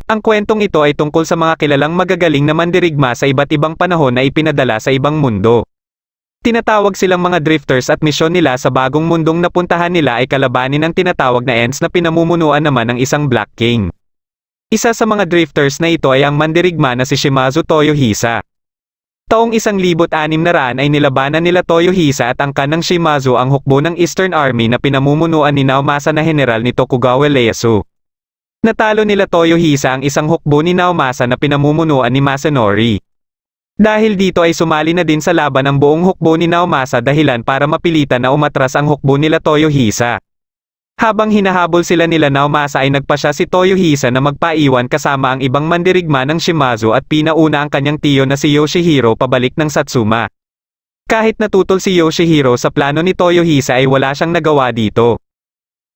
Ang kwentong ito ay tungkol sa mga kilalang magagaling na mandirigma sa iba't ibang panahon na ipinadala sa ibang mundo. Tinatawag silang mga drifters at misyon nila sa bagong mundong napuntahan nila ay kalabanin ang tinatawag na Ents na pinamumunuan naman ng isang Black King. Isa sa mga drifters na ito ay ang mandirigma na si Shimazu Toyohisa. Taong 1600 ay nilabanan nila Toyohisa at angkan ng Shimazu ang hukbo ng Eastern Army na pinamumunuan ni Naomasa na general ni Tokugawa Ieyasu. Natalo nila Toyohisa ang isang hukbo ni Naomasa na pinamumunuan ni Masanori. Dahil dito ay sumali na din sa laban ang buong hukbo ni Naomasa dahilan para mapilitan na umatras ang hukbo nila Toyohisa. Habang hinahabol sila nila Naomasa ay nagpasya si Toyohisa na magpaiwan kasama ang ibang mandirigma ng Shimazu at pinauna ang kanyang tiyo na si Yoshihiro pabalik ng Satsuma. Kahit natutol si Yoshihiro sa plano ni Toyohisa ay wala siyang nagawa dito.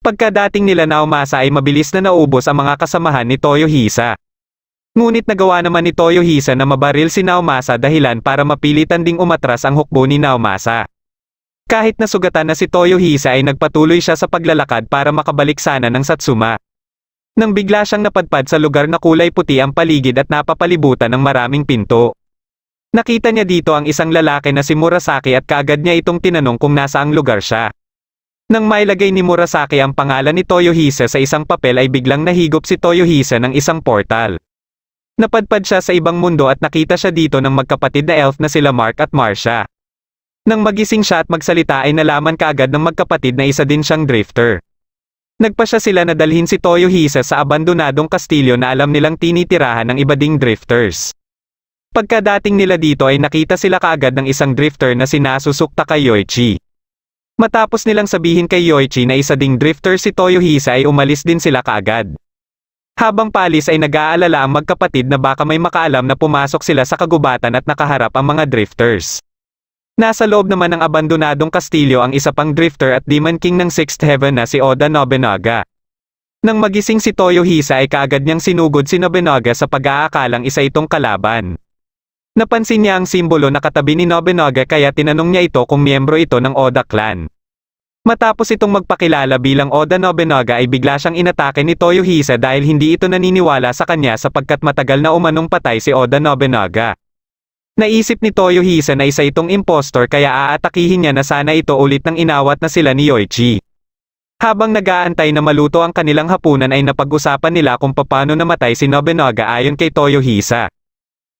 Pagkadating nila Naomasa ay mabilis na naubos ang mga kasamahan ni Toyohisa. Ngunit nagawa naman ni Toyohisa na mabaril si Naomasa dahilan para mapilitan ding umatras ang hukbo ni Naomasa. Kahit nasugatan na si Toyohisa ay nagpatuloy siya sa paglalakad para makabalik sana ng Satsuma. Nang bigla siyang napadpad sa lugar na kulay puti ang paligid at napapalibutan ng maraming pinto. Nakita niya dito ang isang lalaki na si Murasaki at kaagad niya itong tinanong kung nasaang lugar siya. Nang mailagay ni Murasaki ang pangalan ni Toyohisa sa isang papel ay biglang nahigop si Toyohisa ng isang portal. Napadpad siya sa ibang mundo at nakita siya dito ng magkapatid na elf na sila Mark at Marcia. Nang magising siya at magsalita ay nalaman kaagad ng magkapatid na isa din siyang drifter. Nagpasya sila na dalhin si Toyohisa sa abandonadong kastilyo na alam nilang tinitirahan ng iba ding drifters. Pagkadating nila dito ay nakita sila kaagad ng isang drifter na si Nasusuk Takayoichi. Matapos nilang sabihin kay Yoichi na isa ding drifter si Toyohisa ay umalis din sila kaagad. Habang paalis ay nag-aalala ang magkapatid na baka may makaalam na pumasok sila sa kagubatan at nakaharap ang mga drifters. Nasa loob naman ng abandonadong kastilyo ang isa pang drifter at Demon King ng 6th Heaven na si Oda Nobunaga. Nang magising si Toyohisa ay kaagad niyang sinugod si Nobunaga sa pag-aakalang isa itong kalaban. Napansin niya ang simbolo na katabi ni Nobunaga kaya tinanong niya ito kung miyembro ito ng Oda clan. Matapos itong magpakilala bilang Oda Nobunaga ay bigla siyang inatake ni Toyohisa dahil hindi ito naniniwala sa kanya sapagkat matagal na umanong patay si Oda Nobunaga. Naisip ni Toyohisa na isa itong impostor kaya aatakihin niya na sana ito ulit nang inawat na sila ni Yoichi. Habang nag-aantay na maluto ang kanilang hapunan ay napag-usapan nila kung paano namatay si Nobunaga ayon kay Toyohisa.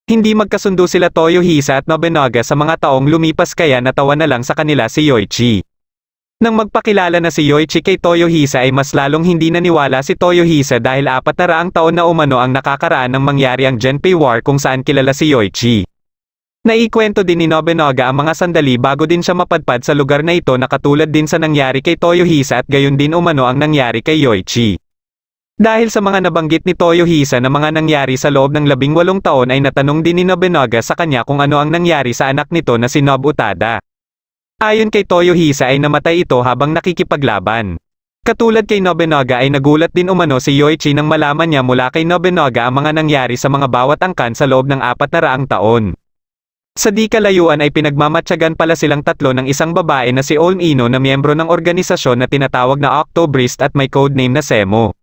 Hindi magkasundo sila Toyohisa at Nobunaga sa mga taong lumipas kaya natawa na lang sa kanila si Yoichi. Nang magpakilala na si Yoichi kay Toyohisa ay mas lalong hindi naniwala si Toyohisa dahil 400 taon na umano ang nakakaraan nang mangyari ang Genpei War kung saan kilala si Yoichi. Naikwento din ni Nobunaga ang mga sandali bago din siya mapadpad sa lugar na ito na katulad din sa nangyari kay Toyohisa at gayon din umano ang nangyari kay Yoichi. Dahil sa mga nabanggit ni Toyohisa na mga nangyari sa loob ng 18 taon ay natanong din ni Nobunaga sa kanya kung ano ang nangyari sa anak nito na si Nobu Utada. Ayon kay Toyohisa ay namatay ito habang nakikipaglaban. Katulad kay Nobunaga ay nagulat din umano si Yoichi nang malaman niya mula kay Nobunaga ang mga nangyari sa mga bawat angkan sa loob ng 400 taon. Sa di kalayuan ay pinagmamatyagan pala silang tatlo ng isang babae na si Olm Ino na miyembro ng organisasyon na tinatawag na Octobrist at may codename na Semo.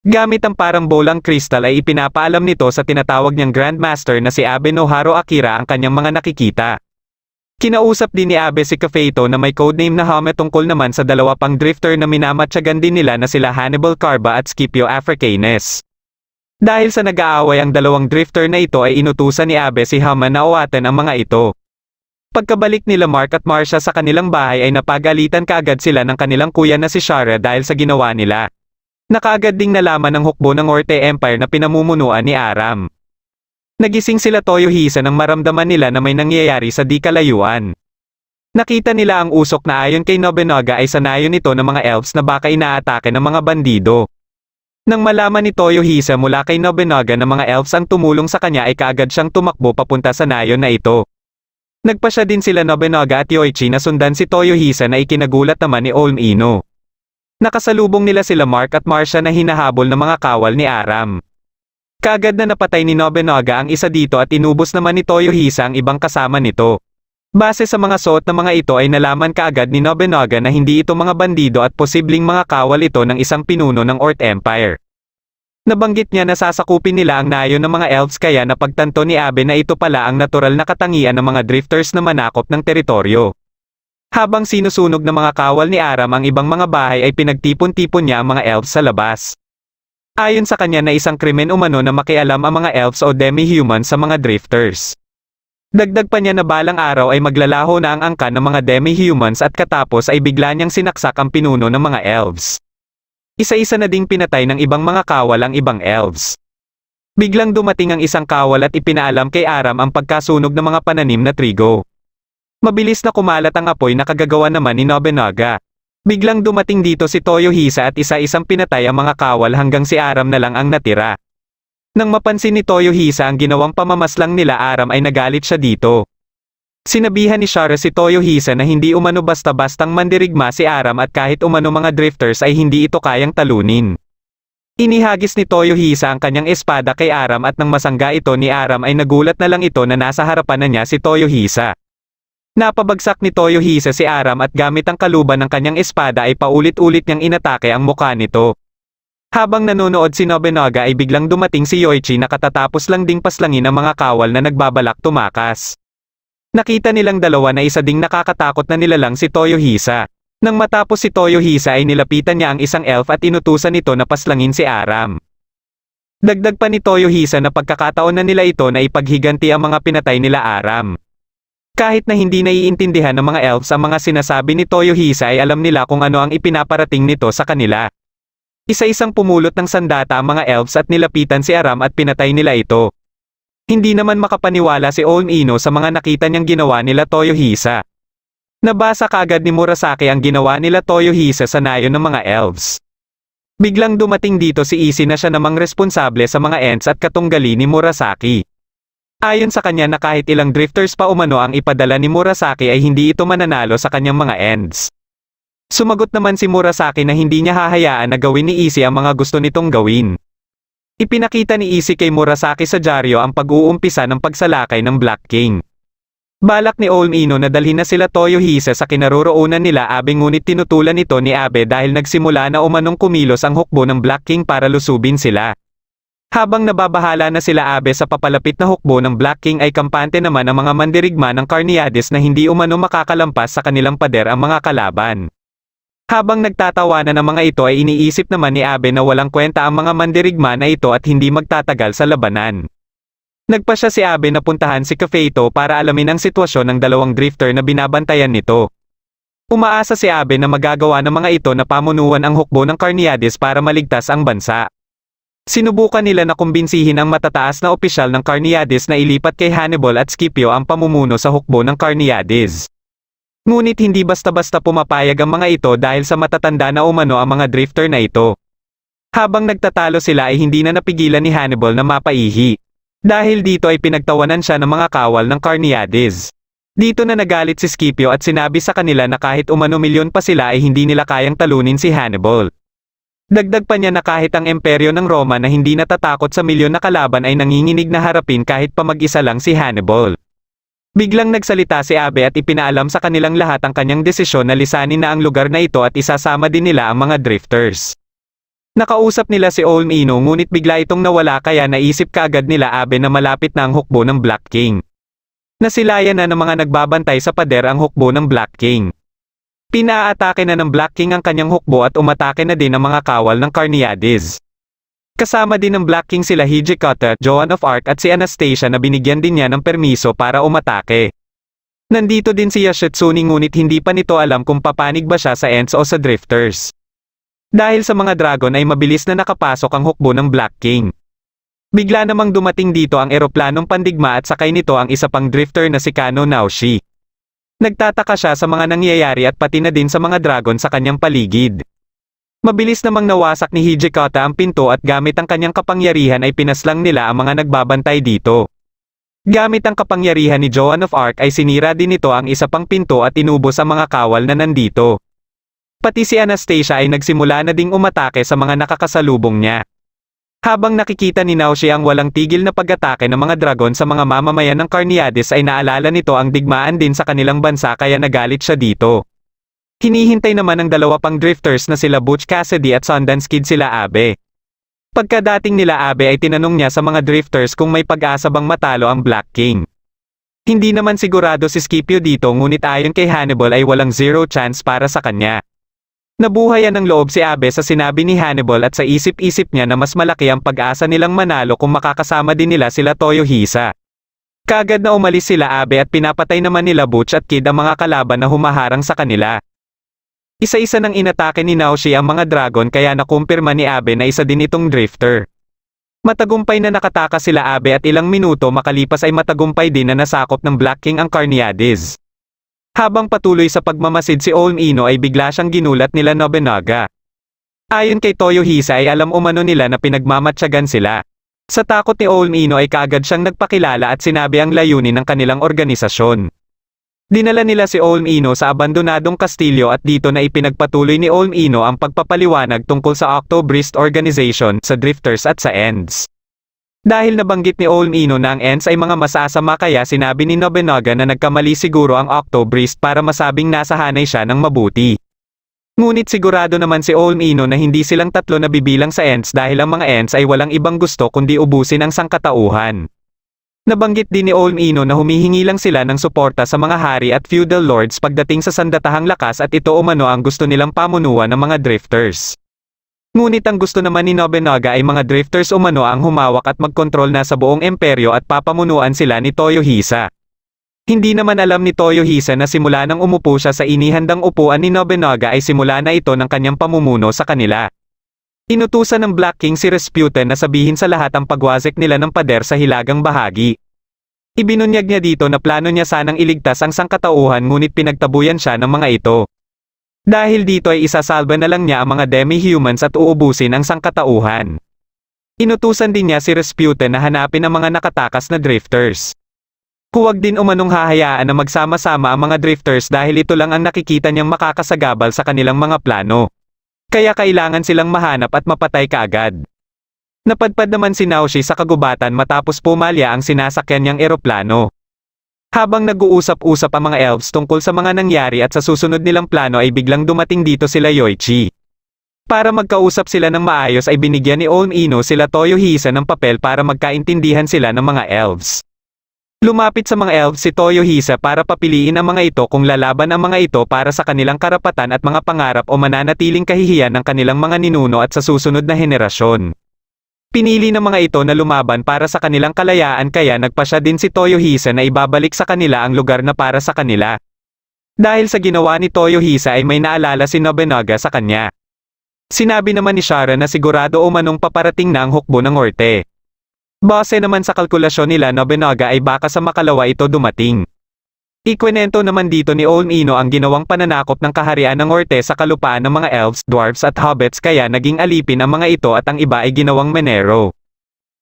Gamit ang parang bolang kristal ay ipinapaalam nito sa tinatawag niyang Grandmaster na si Abe Noharo Akira ang kanyang mga nakikita. Kinausap din ni Abe si Kafeito na may codename na Hame tungkol naman sa dalawa pang drifter na minamatyagan din nila na sila Hannibal Carba at Scipio Africanes. Dahil sa nag-aaway ang dalawang drifter na ito ay inutusan ni Abe si Hama na uwaten ang mga ito. Pagkabalik nila Mark at Marcia sa kanilang bahay ay napagalitan kaagad sila ng kanilang kuya na si Shara dahil sa ginawa nila. Nakaagad ding nalaman ng hukbo ng Orte Empire na pinamumunuan ni Aram. Nagising sila Toyohisa nang maramdaman nila na may nangyayari sa di kalayuan. Nakita nila ang usok na ayon kay Nobunaga ay sanayon nito ng mga elves na baka inaatake ng mga bandido. Nang malaman ni Toyohisa mula kay Nobunaga na mga elves ang tumulong sa kanya ay kaagad siyang tumakbo papunta sa nayon na ito. Nagpasya din sila Nobunaga at Yoichi na sundan si Toyohisa na ikinagulat naman ni Olm Ino. Nakasalubong nila sila Mark at Marcia na hinahabol ng mga kawal ni Aram. Kaagad na napatay ni Nobunaga ang isa dito at inubos naman ni Toyohisa ang ibang kasama nito. Base sa mga suot na mga ito ay nalaman kaagad ni Nobunaga na hindi ito mga bandido at posibleng mga kawal ito ng isang pinuno ng Orc Empire. Nabanggit niya na sasakupin nila ang nayon ng mga elves kaya napagtanto ni Abe na ito pala ang natural na katangian ng mga drifters na manakop ng teritoryo. Habang sinusunog ng mga kawal ni Aram ang ibang mga bahay ay pinagtipon-tipon niya ang mga elves sa labas. Ayon sa kanya na isang krimen umano na makialam ang mga elves o demi-human sa mga drifters. Dagdag pa niya na balang araw ay maglalaho na ang angkan ng mga demi-humans at katapos ay bigla niyang sinaksak ang pinuno ng mga elves. Isa-isa na ding pinatay ng ibang mga kawal ang ibang elves. Biglang dumating ang isang kawal at ipinaalam kay Aram ang pagkasunog ng mga pananim na trigo. Mabilis na kumalat ang apoy na kagagawa naman ni Nobunaga. Biglang dumating dito si Toyohisa at isa-isang pinatay ang mga kawal hanggang si Aram na lang ang natira. Nang mapansin ni Toyohisa ang ginawang pamamaslang nila Aram ay nagalit siya dito. Sinabihan ni Shara si Toyohisa na hindi umano basta-bastang mandirigma si Aram at kahit umano mga drifters ay hindi ito kayang talunin. Inihagis ni Toyohisa ang kanyang espada kay Aram at nang masangga ito ni Aram ay nagulat na lang ito na nasa harapan na niya si Toyohisa. Napabagsak ni Toyohisa si Aram at gamit ang kaluban ng kanyang espada ay paulit-ulit niyang inatake ang mukha nito. Habang nanonood si Nobunaga ay biglang dumating si Yoichi na katatapos lang ding paslangin ang mga kawal na nagbabalak tumakas. Nakita nilang dalawa na isa ding nakakatakot na nilalang si Toyohisa. Nang matapos si Toyohisa ay nilapitan niya ang isang elf at inutusan ito na paslangin si Aram. Dagdag pa ni Toyohisa na pagkakataon na nila ito na ipaghiganti ang mga pinatay nila Aram. Kahit na hindi naiintindihan ng mga elves ang mga sinasabi ni Toyohisa ay alam nila kung ano ang ipinaparating nito sa kanila. Isa-isang pumulot ng sandata ang mga elves at nilapitan si Aram at pinatay nila ito. Hindi naman makapaniwala si Olmino sa mga nakita niyang ginawa nila Toyohisa. Nabasa kaagad ni Murasaki ang ginawa nila Toyohisa sa nayon ng mga elves. Biglang dumating dito si Issei na siya namang responsable sa mga ents at katunggali ni Murasaki. Ayon sa kanya na kahit ilang drifters pa umano ang ipadala ni Murasaki ay hindi ito mananalo sa kanyang mga ends. Sumagot naman si Murasaki na hindi niya hahayaan na gawin ni Issei ang mga gusto nitong gawin. Ipinakita ni Issei kay Murasaki sa dyaryo ang pag-uumpisa ng pagsalakay ng Black King. Balak ni Olmino na dalhin na sila Toyohisa sa kinaroroonan nila Abe ngunit tinutulan ito ni Abe dahil nagsimula na umanong kumilos ang hukbo ng Black King para lusubin sila. Habang nababahala na sila Abe sa papalapit na hukbo ng Black King ay kampante naman ang mga mandirigma ng Carneades na hindi umano makakalampas sa kanilang pader ang mga kalaban. Habang nagtatawanan ng mga ito ay iniisip naman ni Abe na walang kwenta ang mga mandirigma na ito at hindi magtatagal sa labanan. Nagpasya si Abe na puntahan si Kafeito para alamin ang sitwasyon ng dalawang drifter na binabantayan nito. Umaasa si Abe na magagawa ng mga ito na pamunuan ang hukbo ng Carneades para maligtas ang bansa. Sinubukan nila na kumbinsihin ang matataas na opisyal ng Carneades na ilipat kay Hannibal at Scipio ang pamumuno sa hukbo ng Carneades. Ngunit hindi basta-basta pumapayag ang mga ito dahil sa matatanda na umano ang mga drifter na ito. Habang nagtatalo sila ay hindi na napigilan ni Hannibal na mapaihi. Dahil dito ay pinagtawanan siya ng mga kawal ng Carneades. Dito na nagalit si Scipio at sinabi sa kanila na kahit umano milyon pa sila ay hindi nila kayang talunin si Hannibal. Dagdag pa niya na kahit ang imperyo ng Roma na hindi natatakot sa milyon na kalaban ay nanginginig na harapin kahit pa mag-isa lang si Hannibal. Biglang nagsalita si Abe at ipinaalam sa kanilang lahat ang kanyang desisyon na lisanin na ang lugar na ito at isasama din nila ang mga drifters. Nakausap nila si Olmino ngunit bigla itong nawala kaya naisip kaagad nila Abe na malapit na ang hukbo ng Black King. Nasilayan na ng mga nagbabantay sa pader ang hukbo ng Black King. Pinaatake na ng Black King ang kanyang hukbo at umatake na din ang mga kawal ng Carneades. Kasama din ng Black King sila Hijikata, Joan of Arc at si Anastasia na binigyan din niya ng permiso para umatake. Nandito din si Yoshitsune ngunit hindi pa nito alam kung papanig ba siya sa ents o sa drifters. Dahil sa mga dragon ay mabilis na nakapasok ang hukbo ng Black King. Bigla namang dumating dito ang eroplanong pandigma at sakay nito ang isa pang drifter na si Kano Naoshi. Nagtataka siya sa mga nangyayari at pati na din sa mga dragon sa kanyang paligid. Mabilis namang nawasak ni Hijikata ang pinto at gamit ang kanyang kapangyarihan ay pinaslang nila ang mga nagbabantay dito. Gamit ang kapangyarihan ni Joan of Arc ay sinira din nito ang isa pang pinto at inubos ang mga kawal na nandito. Pati si Anastasia ay nagsimula na ding umatake sa mga nakakasalubong niya. Habang nakikita ni Naoshi ang walang tigil na pag-atake ng mga dragon sa mga mamamayan ng Carneades ay naalala nito ang digmaan din sa kanilang bansa kaya nagalit siya dito. Hinihintay naman ng dalawa pang drifters na sila Butch Cassidy at Sundance Kid sila Abe. Pagkadating nila Abe ay tinanong niya sa mga drifters kung may pag-asa bang matalo ang Black King. Hindi naman sigurado si Scipio dito ngunit ayon kay Hannibal ay walang zero chance para sa kanya. Nabuhayan ng loob si Abe sa sinabi ni Hannibal at sa isip-isip niya na mas malaki ang pag-asa nilang manalo kung makakasama din nila sila Toyohisa. Kaagad na umalis sila Abe at pinapatay naman nila Butch at Kid ang mga kalaban na humaharang sa kanila. Isa-isa nang inatake ni Naoshi ang mga dragon kaya nakumpirma ni Abe na isa din itong drifter. Matagumpay na nakatakas sila Abe at ilang minuto makalipas ay matagumpay din na nasakop ng Black King ang Carneades. Habang patuloy sa pagmamasid si Olm Ino ay bigla siyang ginulat nila Nobunaga. Ayon kay Toyohisa ay alam umano nila na pinagmamatyagan sila. Sa takot ni Olm Ino ay kaagad siyang nagpakilala at sinabi ang layunin ng kanilang organisasyon. Dinala nila si Olm Ino sa abandonadong kastilyo at dito na ipinagpatuloy ni Olm Ino ang pagpapaliwanag tungkol sa Octobrist Organization, sa Drifters at sa Ends. Dahil nabanggit ni Olm Ino na ang Ends ay mga masasama kaya sinabi ni Nobunaga na nagkamali siguro ang Octobrist para masabing nasahanay siya ng mabuti. Ngunit sigurado naman si Olm Ino na hindi silang tatlo na bibilang sa Ends dahil ang mga Ends ay walang ibang gusto kundi ubusin ang sangkatauhan. Nabanggit din ni Olm Ino na humihingi lang sila ng suporta sa mga hari at feudal lords pagdating sa sandatahang lakas at ito umano ang gusto nilang pamunuan ng mga drifters. Ngunit ang gusto naman ni Nobunaga ay mga drifters umano ang humawak at magkontrol na sa buong imperyo at papamunuan sila ni Toyohisa. Hindi naman alam ni Toyohisa na simula nang umupo siya sa inihandang upuan ni Nobunaga ay simula na ito ng kanyang pamumuno sa kanila. Inutusan ng Black King si Rasputin na sabihin sa lahat ang pagwasik nila ng pader sa hilagang bahagi. Ibinunyag niya dito na plano niya sanang iligtas ang sangkatauhan ngunit pinagtabuyan siya ng mga ito. Dahil dito ay isasalba na lang niya ang mga demi-humans at uubusin ang sangkatauhan. Inutusan din niya si Rasputin na hanapin ang mga nakatakas na drifters. Huwag din umanong hahayaan na magsama-sama ang mga drifters dahil ito lang ang nakikita niyang makakasagabal sa kanilang mga plano. Kaya kailangan silang mahanap at mapatay kaagad. Napadpad naman si Naoshi sa kagubatan matapos pumalya ang sinasakyan niyang eroplano. Habang nag-uusap-usap ang mga elves tungkol sa mga nangyari at sa susunod nilang plano ay biglang dumating dito sila Yoichi. Para magkausap sila ng maayos ay binigyan ni Olm Ino sila Toyohisa ng papel para magkaintindihan sila ng mga elves. Lumapit sa mga elves si Toyohisa para papiliin ang mga ito kung lalaban ang mga ito para sa kanilang karapatan at mga pangarap o mananatiling kahihiyan ng kanilang mga ninuno at sa susunod na henerasyon. Pinili ng mga ito na lumaban para sa kanilang kalayaan kaya nagpasya din si Toyohisa na ibabalik sa kanila ang lugar na para sa kanila. Dahil sa ginawa ni Toyohisa ay may naalala si Nobunaga sa kanya. Sinabi naman ni Shara na sigurado umanong paparating na ang hukbo ng Orte. Base naman sa kalkulasyon nila Nobunaga ay baka sa makalawa ito dumating. Ikwento naman dito ni Olm Ino ang ginawang pananakop ng kaharian ng Orte sa kalupaan ng mga elves, dwarfs at hobbits kaya naging alipin ang mga ito at ang iba ay ginawang menero.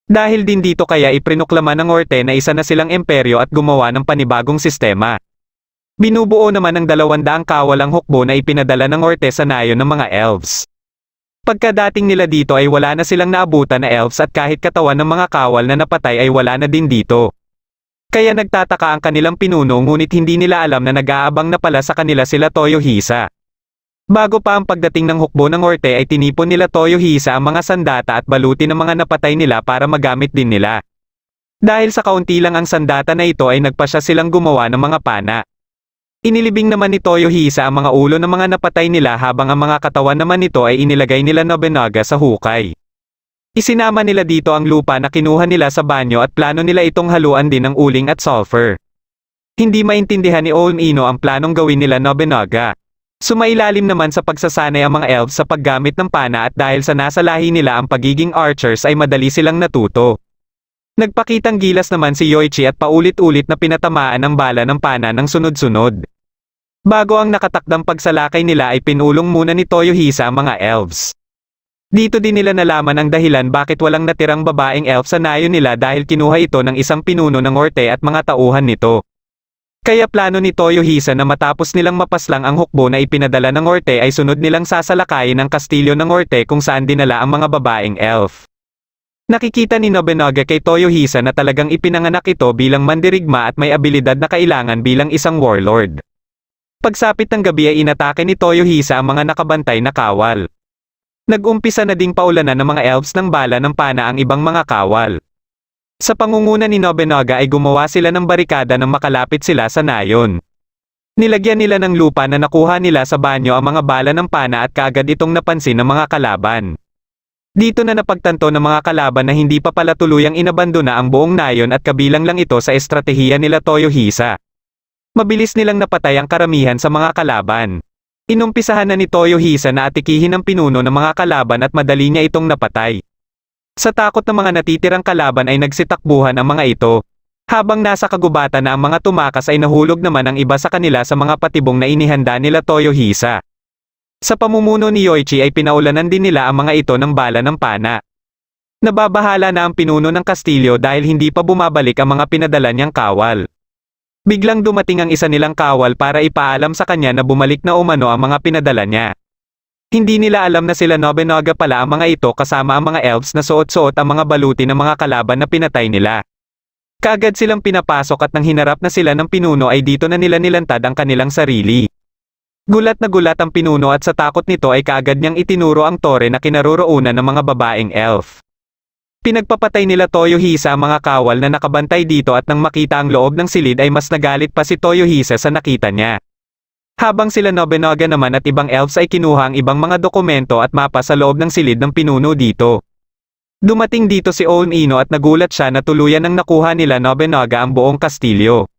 Dahil din dito kaya iprinuklama ng Orte na isa na silang imperyo at gumawa ng panibagong sistema. Binubuo naman ng 200 kawal ang hukbo na ipinadala ng Orte sa nayon ng mga elves. Pagkadating nila dito ay wala na silang naabutan na elves at kahit katawan ng mga kawal na napatay ay wala na din dito. Kaya nagtataka ang kanilang pinuno ngunit hindi nila alam na nag-aabang na pala sa kanila sila Toyohisa. Bago pa ang pagdating ng hukbo ng Orte ay tinipon nila Toyohisa ang mga sandata at baluti ng mga napatay nila para magamit din nila. Dahil sa kaunti lang ang sandata na ito ay nagpasya silang gumawa ng mga pana. Inilibing naman ni Toyohisa ang mga ulo ng mga napatay nila habang ang mga katawan naman nito ay inilagay nila Nobunaga sa hukay. Isinama nila dito ang lupa na kinuha nila sa banyo at plano nila itong haluan din ng uling at sulfur. Hindi maintindihan ni Olm Ino ang planong gawin nila Nobunaga. Sumailalim naman sa pagsasanay ang mga elves sa paggamit ng pana at dahil sa nasa lahi nila ang pagiging archers ay madali silang natuto. Nagpakitang gilas naman si Yoichi at paulit-ulit na pinatamaan ang bala ng pana ng sunod-sunod. Bago ang nakatakdang pagsalakay nila ay pinulong muna ni Toyohisa ang mga elves. Dito din nila nalaman ang dahilan bakit walang natirang babaeng elf sa nayon nila dahil kinuha ito ng isang pinuno ng Orte at mga tauhan nito. Kaya plano ni Toyohisa na matapos nilang mapaslang ang hukbo na ipinadala ng Orte ay sunod nilang sasalakayin ang kastilyo ng Orte kung saan dinala ang mga babaeng elf. Nakikita ni Nobunaga kay Toyohisa na talagang ipinanganak ito bilang mandirigma at may abilidad na kailangan bilang isang warlord. Pagsapit ng gabi ay inatake ni Toyohisa ang mga nakabantay na kawal. Nag-umpisa na ding paulanan ng mga elves ng bala ng pana ang ibang mga kawal. Sa pangunguna ni Nobunaga ay gumawa sila ng barikada nang makalapit sila sa nayon. Nilagyan nila ng lupa na nakuha nila sa banyo ang mga bala ng pana at kaagad itong napansin ng mga kalaban. Dito na napagtanto ng mga kalaban na hindi pa pala tuluyang inabandona ang buong nayon at kabilang lang ito sa estratehiya nila Toyohisa. Mabilis nilang napatay ang karamihan sa mga kalaban. Inumpisahan na ni Toyohisa na atikihin ang pinuno ng mga kalaban at madali niya itong napatay. Sa takot ng mga natitirang kalaban ay nagsitakbuhan ang mga ito. Habang nasa kagubatan na ang mga tumakas ay nahulog naman ang iba sa kanila sa mga patibong na inihanda nila Toyohisa. Sa pamumuno ni Yoichi ay pinaulanan din nila ang mga ito ng bala ng pana. Nababahala na ang pinuno ng kastilyo dahil hindi pa bumabalik ang mga pinadala niyang kawal. Biglang dumating ang isa nilang kawal para ipaalam sa kanya na bumalik na umano ang mga pinadala niya. Hindi nila alam na sila Nobunaga pala ang mga ito kasama ang mga elves na suot-suot ang mga baluti ng mga kalaban na pinatay nila. Kaagad silang pinapasok at nang hinarap na sila ng pinuno ay dito na nila nilantad ang kanilang sarili. Gulat na gulat ang pinuno at sa takot nito ay kaagad niyang itinuro ang tore na kinaroroonan ng mga babaeng elf. Pinagpapatay nila Toyohisa ang mga kawal na nakabantay dito at nang makita ang loob ng silid ay mas nagalit pa si Toyohisa sa nakita niya. Habang sila Nobunaga naman at ibang elves ay kinuha ang ibang mga dokumento at mapa sa loob ng silid ng pinuno dito. Dumating dito si Oun-ino at nagulat siya na tuluyan nang nakuha nila Nobunaga ang buong kastilyo.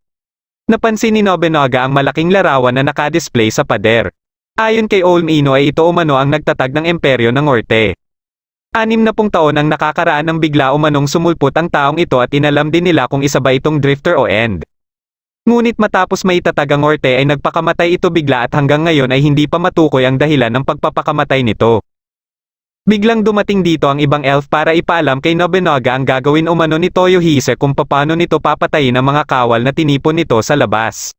Napansin ni Nobunaga ang malaking larawan na nakadisplay sa pader. Ayon kay Oun-ino ay ito umano ang nagtatag ng imperyo ng Orte. 60 taon ang nakakaraan nang bigla umanong sumulpot ang taong ito at inalam din nila kung isa ba itong drifter o end. Ngunit matapos maitatag ang Orte ay nagpakamatay ito bigla at hanggang ngayon ay hindi pa matukoy ang dahilan ng pagpapakamatay nito. Biglang dumating dito ang ibang elf para ipaalam kay Nobunaga ang gagawin umano ni Toyohisa kung paano nito papatayin ang mga kawal na tinipon nito sa labas.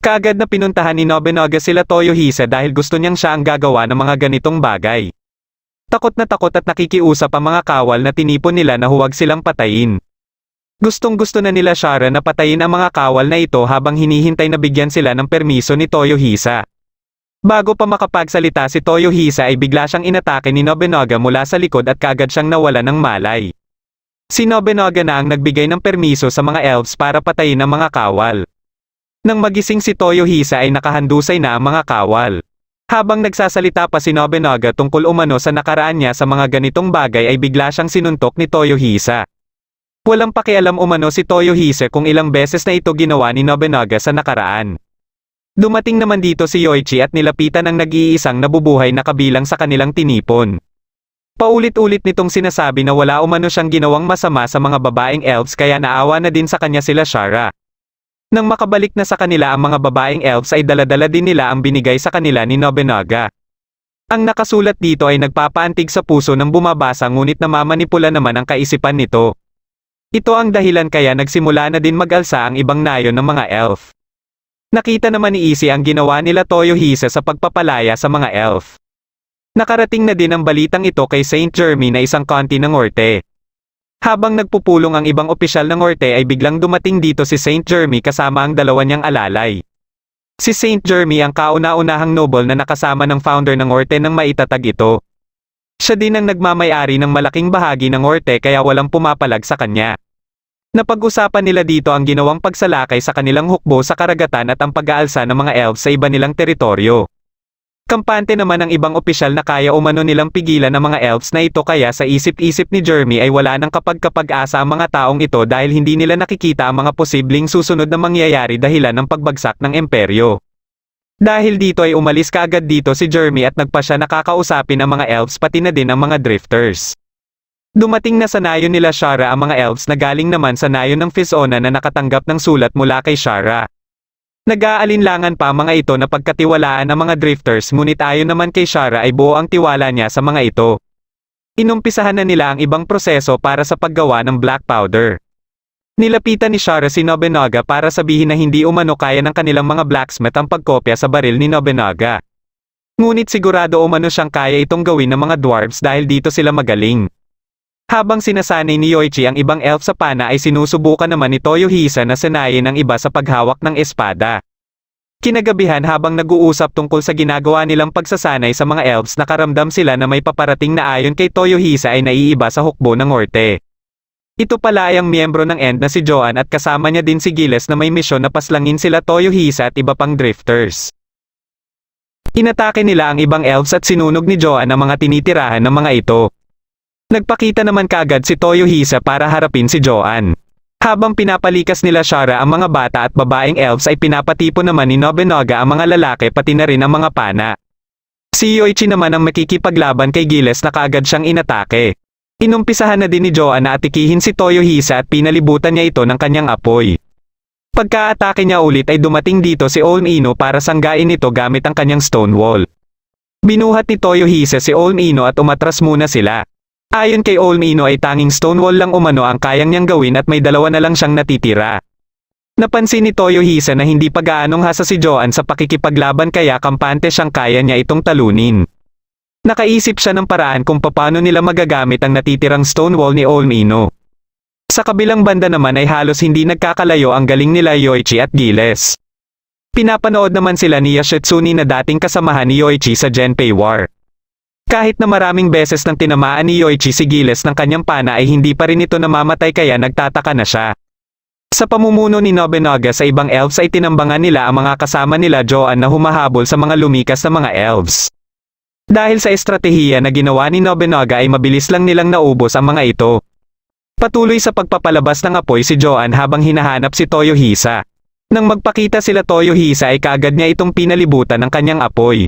Kaagad na pinuntahan ni Nobunaga sila Toyohisa dahil gusto niyang siya ang gagawa ng mga ganitong bagay. Takot at nakikiusap ang mga kawal na tinipon nila na huwag silang patayin. Gustong-gusto na nila Shara na patayin ang mga kawal na ito habang hinihintay na bigyan sila ng permiso ni Toyohisa. Bago pa makapagsalita si Toyohisa ay bigla siyang inatake ni Nobunaga mula sa likod at kaagad siyang nawala ng malay. Si Nobunaga na ang nagbigay ng permiso sa mga elves para patayin ang mga kawal. Nang magising si Toyohisa ay nakahandusay na ang mga kawal. Habang nagsasalita pa si Nobunaga tungkol umano sa nakaraan niya sa mga ganitong bagay ay bigla siyang sinuntok ni Toyohisa. Walang pakialam umano si Toyohisa kung ilang beses na ito ginawa ni Nobunaga sa nakaraan. Dumating naman dito si Yoichi at nilapitan ang nag-iisang nabubuhay na kabilang sa kanilang tinipon. Paulit-ulit nitong sinasabi na wala umano siyang ginawang masama sa mga babaeng elves kaya naawa na din sa kanya sila Shara. Nang makabalik na sa kanila ang mga babaeng elves ay daladala din nila ang binigay sa kanila ni Nobunaga. Ang nakasulat dito ay nagpapaantig sa puso ng bumabasa ngunit namamanipula naman ang kaisipan nito. Ito ang dahilan kaya nagsimula na din mag-alsa ang ibang nayon ng mga elf. Nakita naman ni Issei ang ginawa nila Toyohisa sa pagpapalaya sa mga elf. Nakarating na din ang balitang ito kay Saint Jeremy na isang konti ng Orte. Habang nagpupulong ang ibang opisyal ng Orte ay biglang dumating dito si Saint Jeremy kasama ang dalawa niyang alalay. Si Saint Jeremy ang kauna-unahang noble na nakasama ng founder ng Orte nang maitatag ito. Siya din ang nagmamay-ari ng malaking bahagi ng Orte kaya walang pumapalag sa kanya. Napag-usapan nila dito ang ginawang pagsalakay sa kanilang hukbo sa karagatan at ang pag-aalsa ng mga elves sa iba nilang teritoryo. Kampante naman ang ibang opisyal na kaya umano nilang pigilan ang mga elves na ito kaya sa isip-isip ni Jeremy ay wala nang kapag-asa ang mga taong ito dahil hindi nila nakikita ang mga posibleng susunod na mangyayari dahilan ng pagbagsak ng imperyo. Dahil dito ay umalis kaagad dito si Jeremy at nagpa siya nakakausapin ang mga elves pati na din ang mga drifters. Dumating na sa nayon nila Shara ang mga elves na galing naman sa nayon ng Fizona na nakatanggap ng sulat mula kay Shara. Nag-aalinlangan pa ang mga ito na pagkatiwalaan ang mga drifters ngunit ayon naman kay Shara ay buo ang tiwala niya sa mga ito. Inumpisahan na nila ang ibang proseso para sa paggawa ng black powder. Nilapitan ni Shara si Nobunaga para sabihin na hindi umano kaya ng kanilang mga blacksmith ang pagkopya sa baril ni Nobunaga. Ngunit sigurado umano siyang kaya itong gawin ng mga dwarves dahil dito sila magaling. Habang sinasanay ni Yoichi ang ibang elf sa pana ay sinusubukan naman ni Toyohisa na sanayin ang iba sa paghawak ng espada. Kinagabihan habang nag-uusap tungkol sa ginagawa nilang pagsasanay sa mga elves nakaramdam sila na may paparating na ayon kay Toyohisa ay naiiba sa hukbo ng Orte. Ito pala ay ang miyembro ng End na si Joan at kasama niya din si Giles na may misyon na paslangin sila Toyohisa at iba pang drifters. Inatake nila ang ibang elves at sinunog ni Joan ang mga tinitirahan ng mga ito. Nagpakita naman kaagad si Toyohisa para harapin si Joan. Habang pinapalikas nila Shara ang mga bata at babaeng elves ay pinapatipon naman ni Nobunaga ang mga lalaki pati na rin ang mga pana. Si Yoichi naman ang makikipaglaban kay Giles na kaagad siyang inatake. Inumpisahan na din ni Joan na atikihin si Toyohisa at pinalibutan niya ito ng kanyang apoy. Pagka-atake niya ulit ay dumating dito si Olmino para sanggain ito gamit ang kanyang stone wall. Binuhat ni Toyohisa si Olmino at umatras muna sila. Ayon kay Olmino ay tanging Stonewall lang umano ang kayang niyang gawin at may dalawa na lang siyang natitira. Napansin ni Toyohisa na hindi pa gaanong hasa si Joan sa pakikipaglaban kaya kampante siyang kaya niya itong talunin. Nakaisip siya ng paraan kung paano nila magagamit ang natitirang Stonewall ni Olmino. Sa kabilang banda naman ay halos hindi nagkakalayo ang galing nila Yoichi at Giles. Pinapanood naman sila ni Yoshitsune na dating kasamahan ni Yoichi sa Genpei War. Kahit na maraming beses nang tinamaan ni Yoichi si Giles ng kanyang pana ay hindi pa rin ito namamatay kaya nagtataka na siya. Sa pamumuno ni Nobunaga sa ibang elves ay tinambangan nila ang mga kasama nila Joan na humahabol sa mga lumikas na mga elves. Dahil sa estratehiya na ginawa ni Nobunaga ay mabilis lang nilang naubos ang mga ito. Patuloy sa pagpapalabas ng apoy si Joan habang hinahanap si Toyohisa. Nang magpakita sila Toyohisa ay kaagad niya itong pinalibutan ng kanyang apoy.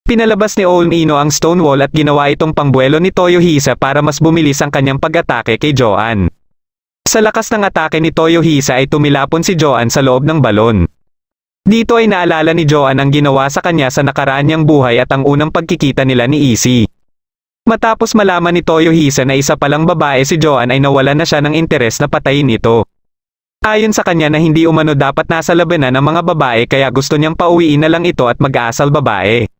Pinalabas ni Olmino ang Stonewall at ginawa itong pangbuelo ni Toyohisa para mas bumilis ang kanyang pag-atake kay Joan. Sa lakas ng atake ni Toyohisa ay tumilapon si Joan sa loob ng balon. Dito ay naalala ni Joan ang ginawa sa kanya sa nakaraan niyang buhay at ang unang pagkikita nila ni Izzy. Matapos malaman ni Toyohisa na isa palang babae si Joan ay nawalan na siya ng interes na patayin ito. Ayon sa kanya na hindi umano dapat nasa labanan ng mga babae kaya gusto niyang pauwiin na lang ito at mag-aasal babae.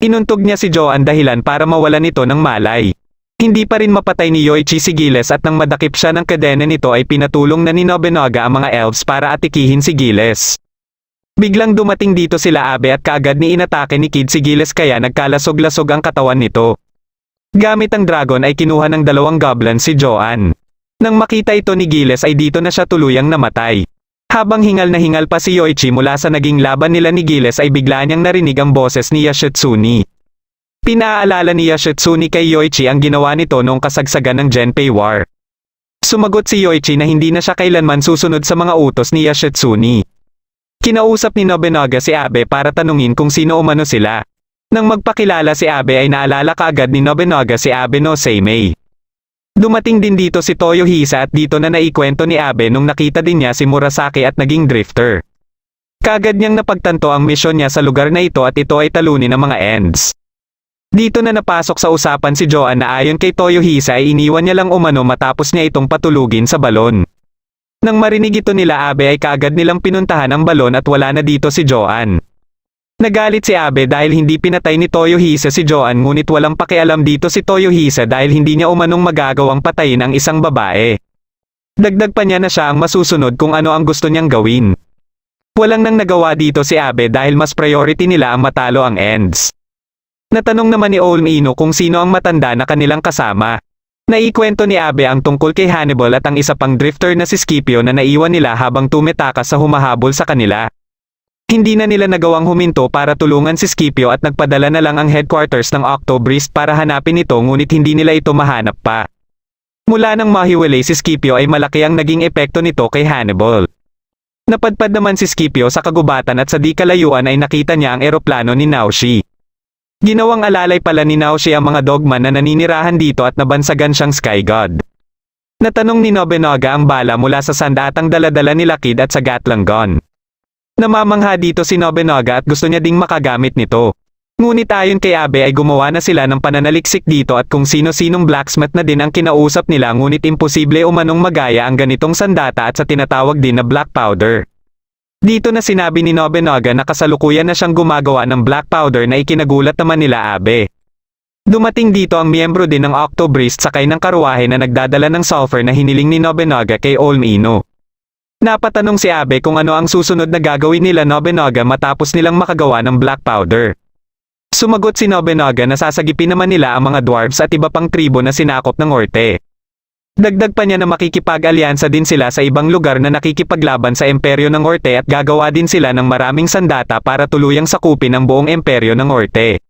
Inuntog niya si Joan dahilan para mawalan ito ng malay. Hindi pa rin mapatay ni Yoichi si Giles at nang madakip siya ng kadena nito ay pinatulong na ni Nobunaga ang mga elves para atikihin si Giles. Biglang dumating dito sila Abe at kaagad ni inatake ni Kid si Giles kaya nagkalasog-lasog ang katawan nito. Gamit ang dragon ay kinuha ng dalawang goblin si Joan. Nang makita ito ni Giles ay dito na siya tuluyang namatay. Habang hingal na hingal pa si Yoichi mula sa naging laban nila ni Giles ay bigla niyang narinig ang boses ni Yoshitsune. Pinaalala ni Yoshitsune kay Yoichi ang ginawa nito noong kasagsagan ng Genpei War. Sumagot si Yoichi na hindi na siya kailanman susunod sa mga utos ni Yoshitsune. Kinausap ni Nobunaga si Abe para tanungin kung sino umano sila. Nang magpakilala si Abe ay naalala kaagad ni Nobunaga si Abe no Seimei. Dumating din dito si Toyohisa at dito na naikwento ni Abe nung nakita din niya si Murasaki at naging drifter. Kaagad niyang napagtanto ang misyon niya sa lugar na ito at ito ay talunin ng mga Ends. Dito na napasok sa usapan si Joan na ayon kay Toyohisa ay iniwan niya lang umano matapos niya itong patulugin sa balon. Nang marinig ito nila Abe ay kaagad nilang pinuntahan ang balon at wala na dito si Joan. Nagalit si Abe dahil hindi pinatay ni Toyohisa si Joan ngunit walang pakialam dito si Toyohisa dahil hindi niya umanong magagawang patayin ang isang babae. Dagdag pa niya na siya ang masusunod kung ano ang gusto niyang gawin. Walang nang nagawa dito si Abe dahil mas priority nila ang matalo ang Ends. Natanong naman ni Olmino kung sino ang matanda na kanilang kasama. Naikwento ni Abe ang tungkol kay Hannibal at ang isa pang drifter na si Scipio na naiwan nila habang tumetakas sa humahabol sa kanila. Hindi na nila nagawang huminto para tulungan si Scipio at nagpadala na lang ang headquarters ng Octobrist para hanapin ito ngunit hindi nila ito mahanap pa. Mula nang mahiwalay si Scipio ay malaki ang naging epekto nito kay Hannibal. Napadpad naman si Scipio sa kagubatan at sa di kalayuan ay nakita niya ang eroplano ni Naoshi. Ginawang alalay pala ni Naoshi ang mga dogman na naninirahan dito at nabansagan siyang Sky God. Natanong ni Nobunaga ang bala mula sa sandatang daladala ni Kid at sa Gatling gun. Namamangha dito si Nobunaga at gusto niya ding makagamit nito. Ngunit ayon kay Abe ay gumawa na sila ng pananaliksik dito at kung sino-sinong blacksmith na din ang kinausap nila ngunit imposible umanong magaya ang ganitong sandata at sa tinatawag din na black powder. Dito na sinabi ni Nobunaga na kasalukuyan na siyang gumagawa ng black powder na ikinagulat naman nila Abe. Dumating dito ang miyembro din ng Octobrist sakay ng karuwahe na nagdadala ng sulfur na hiniling ni Nobunaga kay Olmino. Napatanong si Abe kung ano ang susunod na gagawin nila Nobunaga matapos nilang makagawa ng black powder. Sumagot si Nobunaga na sasagipin naman nila ang mga dwarves at iba pang tribo na sinakop ng Orte. Dagdag pa niya na makikipag-alyansa din sila sa ibang lugar na nakikipaglaban sa imperyo ng Orte at gagawa din sila ng maraming sandata para tuluyang sakupin ang buong imperyo ng Orte.